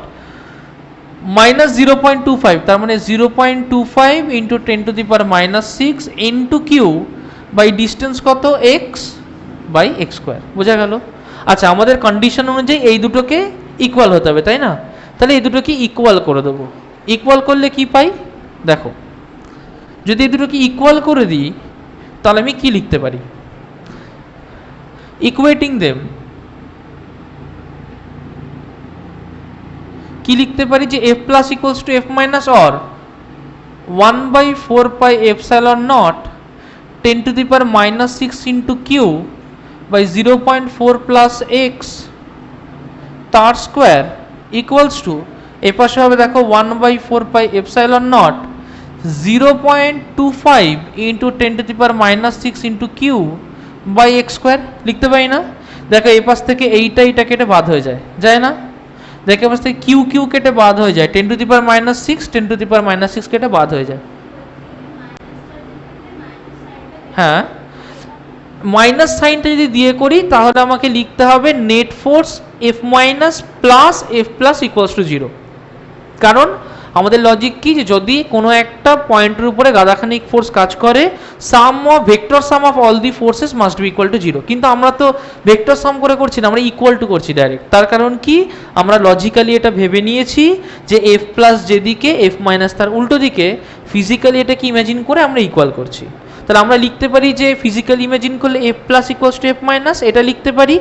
[SPEAKER 1] -0.25, তার মানে 0.25 × 10⁻⁶ ইন্টু কিউ বাই ডিস্টেন্স কত? x/x²। বোঝা গেল? আচ্ছা, আমাদের কন্ডিশন অনুযায়ী এই দুটোকে ইকুয়াল হতে হবে, তাই না? তাহলে এই দুটোকে ইকুয়াল করে দেবো। ইকুয়াল করলে কি পাই? দেখো, যদি এই দুটোকে ইকুয়াল করে দিই তাহলে আমি কি লিখতে পারি? ইকুয়েটিং দেম কি লিখতে পারি? যে f+ = f- or 1/4πε0 10⁻⁶ into Q by 0.4 + x তার স্কোয়ার ইকুয়ালস টু এ পাশে হবে দেখো 1/4πε0 0.25 into 10⁻⁻6 into Q by X square লিখতে পারি না? দেখো এই পাশ থেকে এইটা কেটে বাদ হয়ে যায়, যায় না? দেখো এই পাশ থেকে কিউ কিউ কেটে বাদ হয়ে যায়, 10⁻⁻6 10⁻⁻6 কেটে বাদ হয়ে যায়। হ্যাঁ, মাইনাস সাইনটা যদি দিয়ে করি তাহলে আমাকে লিখতে হবে net force F minus plus F plus equals to 0। কারণ আমাদের লজিক কি, যে যদি কোনো একটা পয়েন্টের উপরে গাদাখানিক ফোর্স কাজ করে, vector some of all the forces must be equal to 0। কিন্তু আমরা তো ভেক্টর সাম করে করছি না, আমরা ইকুয়াল টু করছি ডাইরেক্ট। তার কারণ কি, আমরা লজিক্যালি এটা ভেবে নিয়েছি যে এফ প্লাস যেদিকে এফ মাইনাস তার উল্টো দিকে, ফিজিক্যালি এটাকে ইমাজিন করে আমরা ইকুয়াল করছি। তাহলে আমরা লিখতে পারি যে ফিজিক্যালি ইমাজিন করলে F plus equals to F minus, এটা লিখতে পারি।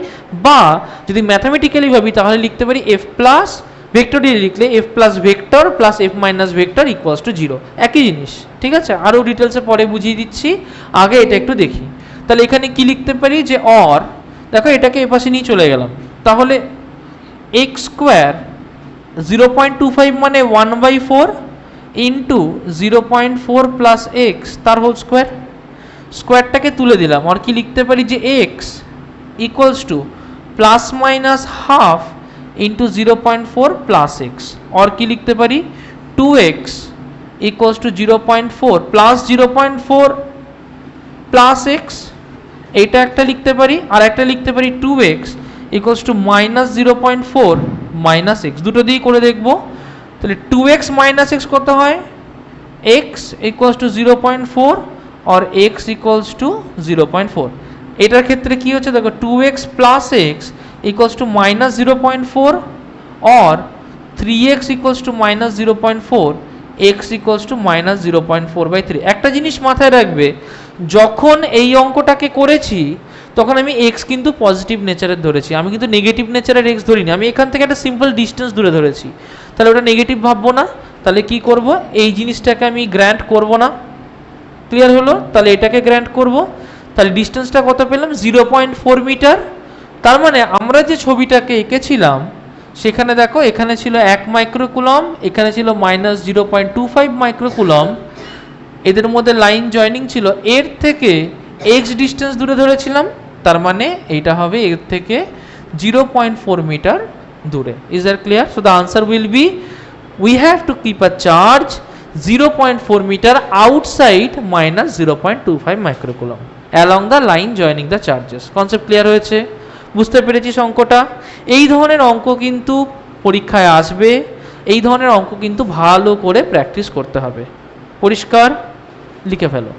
[SPEAKER 1] বা যদি ম্যাথামেটিক্যালি ভাবি তাহলে লিখতে পারি এফ প্লাস ভেক্টর দিয়ে লিখলে F plus vector plus F minus vector equals two 0, একই জিনিস। ঠিক আছে, আরও ডিটেলসে পরে বুঝিয়ে দিচ্ছি, আগে এটা একটু দেখি। তাহলে এখানে কি লিখতে পারি, যে অর দেখো এটাকে এ পাশে নিয়ে চলে গেলাম, তাহলে এক্স স্কোয়ার 0.25 মানে 1/4 ইন্টু 0.4 প্লাস এক্স তার হোল স্কোয়ার, স্কোয়ারটাকে তুলে দিলাম। আর কি লিখতে পারি, যে x equals to plus minus half into 0.4 plus x. আর কি লিখতে পারি, 2x equals to 0.4 plus 0.4 plus x, এইটা একটা লিখতে পারি। আর একটা লিখতে পারি 2x equals to minus 0.4 minus x. দুটো দিয়েই করে দেখবো। তাহলে 2x মাইনাস এক্স কত হয়, x ইকুয়ালস টু 0.4 और x ইকুয়ালস টু 0.4। এটার ক্ষেত্রে কি হচ্ছে দেখো, 2x plus x equals to minus 0.4 और 3x equals to minus 0.4, x equals to minus 0.4/3। একটা জিনিস মাথায় রাখবে, যখন এই অঙ্কটাকে করেছি তখন আমি x কিন্তু পজিটিভ নেচারের ধরেছি, আমি কিন্তু নেগেটিভ নেচারের x ধরিনি। আমি এখান থেকে একটা সিম্পল ডিস্টেন্স দূরে ধরেছি, তাহলে ওটা নেগেটিভ ভাববো না। তাহলে কি করব, এই জিনিসটাকে আমি গ্র্যান্ট করব না। ক্লিয়ার হলো? তাহলে এটাকে গ্র্যান্ট করব। তাহলে ডিস্টেন্সটা কত পেলাম, 0.4 মিটার। তার মানে আমরা যে ছবিটাকে এঁকেছিলাম সেখানে দেখো, এখানে ছিল 1 মাইক্রোকুলম, এখানে ছিল মাইনাস 0.25 মাইক্রোকুলম, এদের মধ্যে লাইন জয়েনিং ছিল। এর থেকে এক্স ডিস্টেন্স দূরে ধরেছিলাম, তার মানে এইটা হবে এর থেকে 0.4 মিটার দূরে। Is that clear? So the answer will be we have to keep a charge 0.4 meter outside minus 0.25 microcoulomb along the line joining the charges. Concept clear হয়েছে? বুঝতে পেরেছি অঙ্কটা? এই ধরনের অঙ্ক কিন্তু পরীক্ষায় আসবে, এই ধরনের অঙ্ক কিন্তু ভালো করে প্র্যাকটিস করতে হবে। পরিষ্কার? লিখে ফেলো।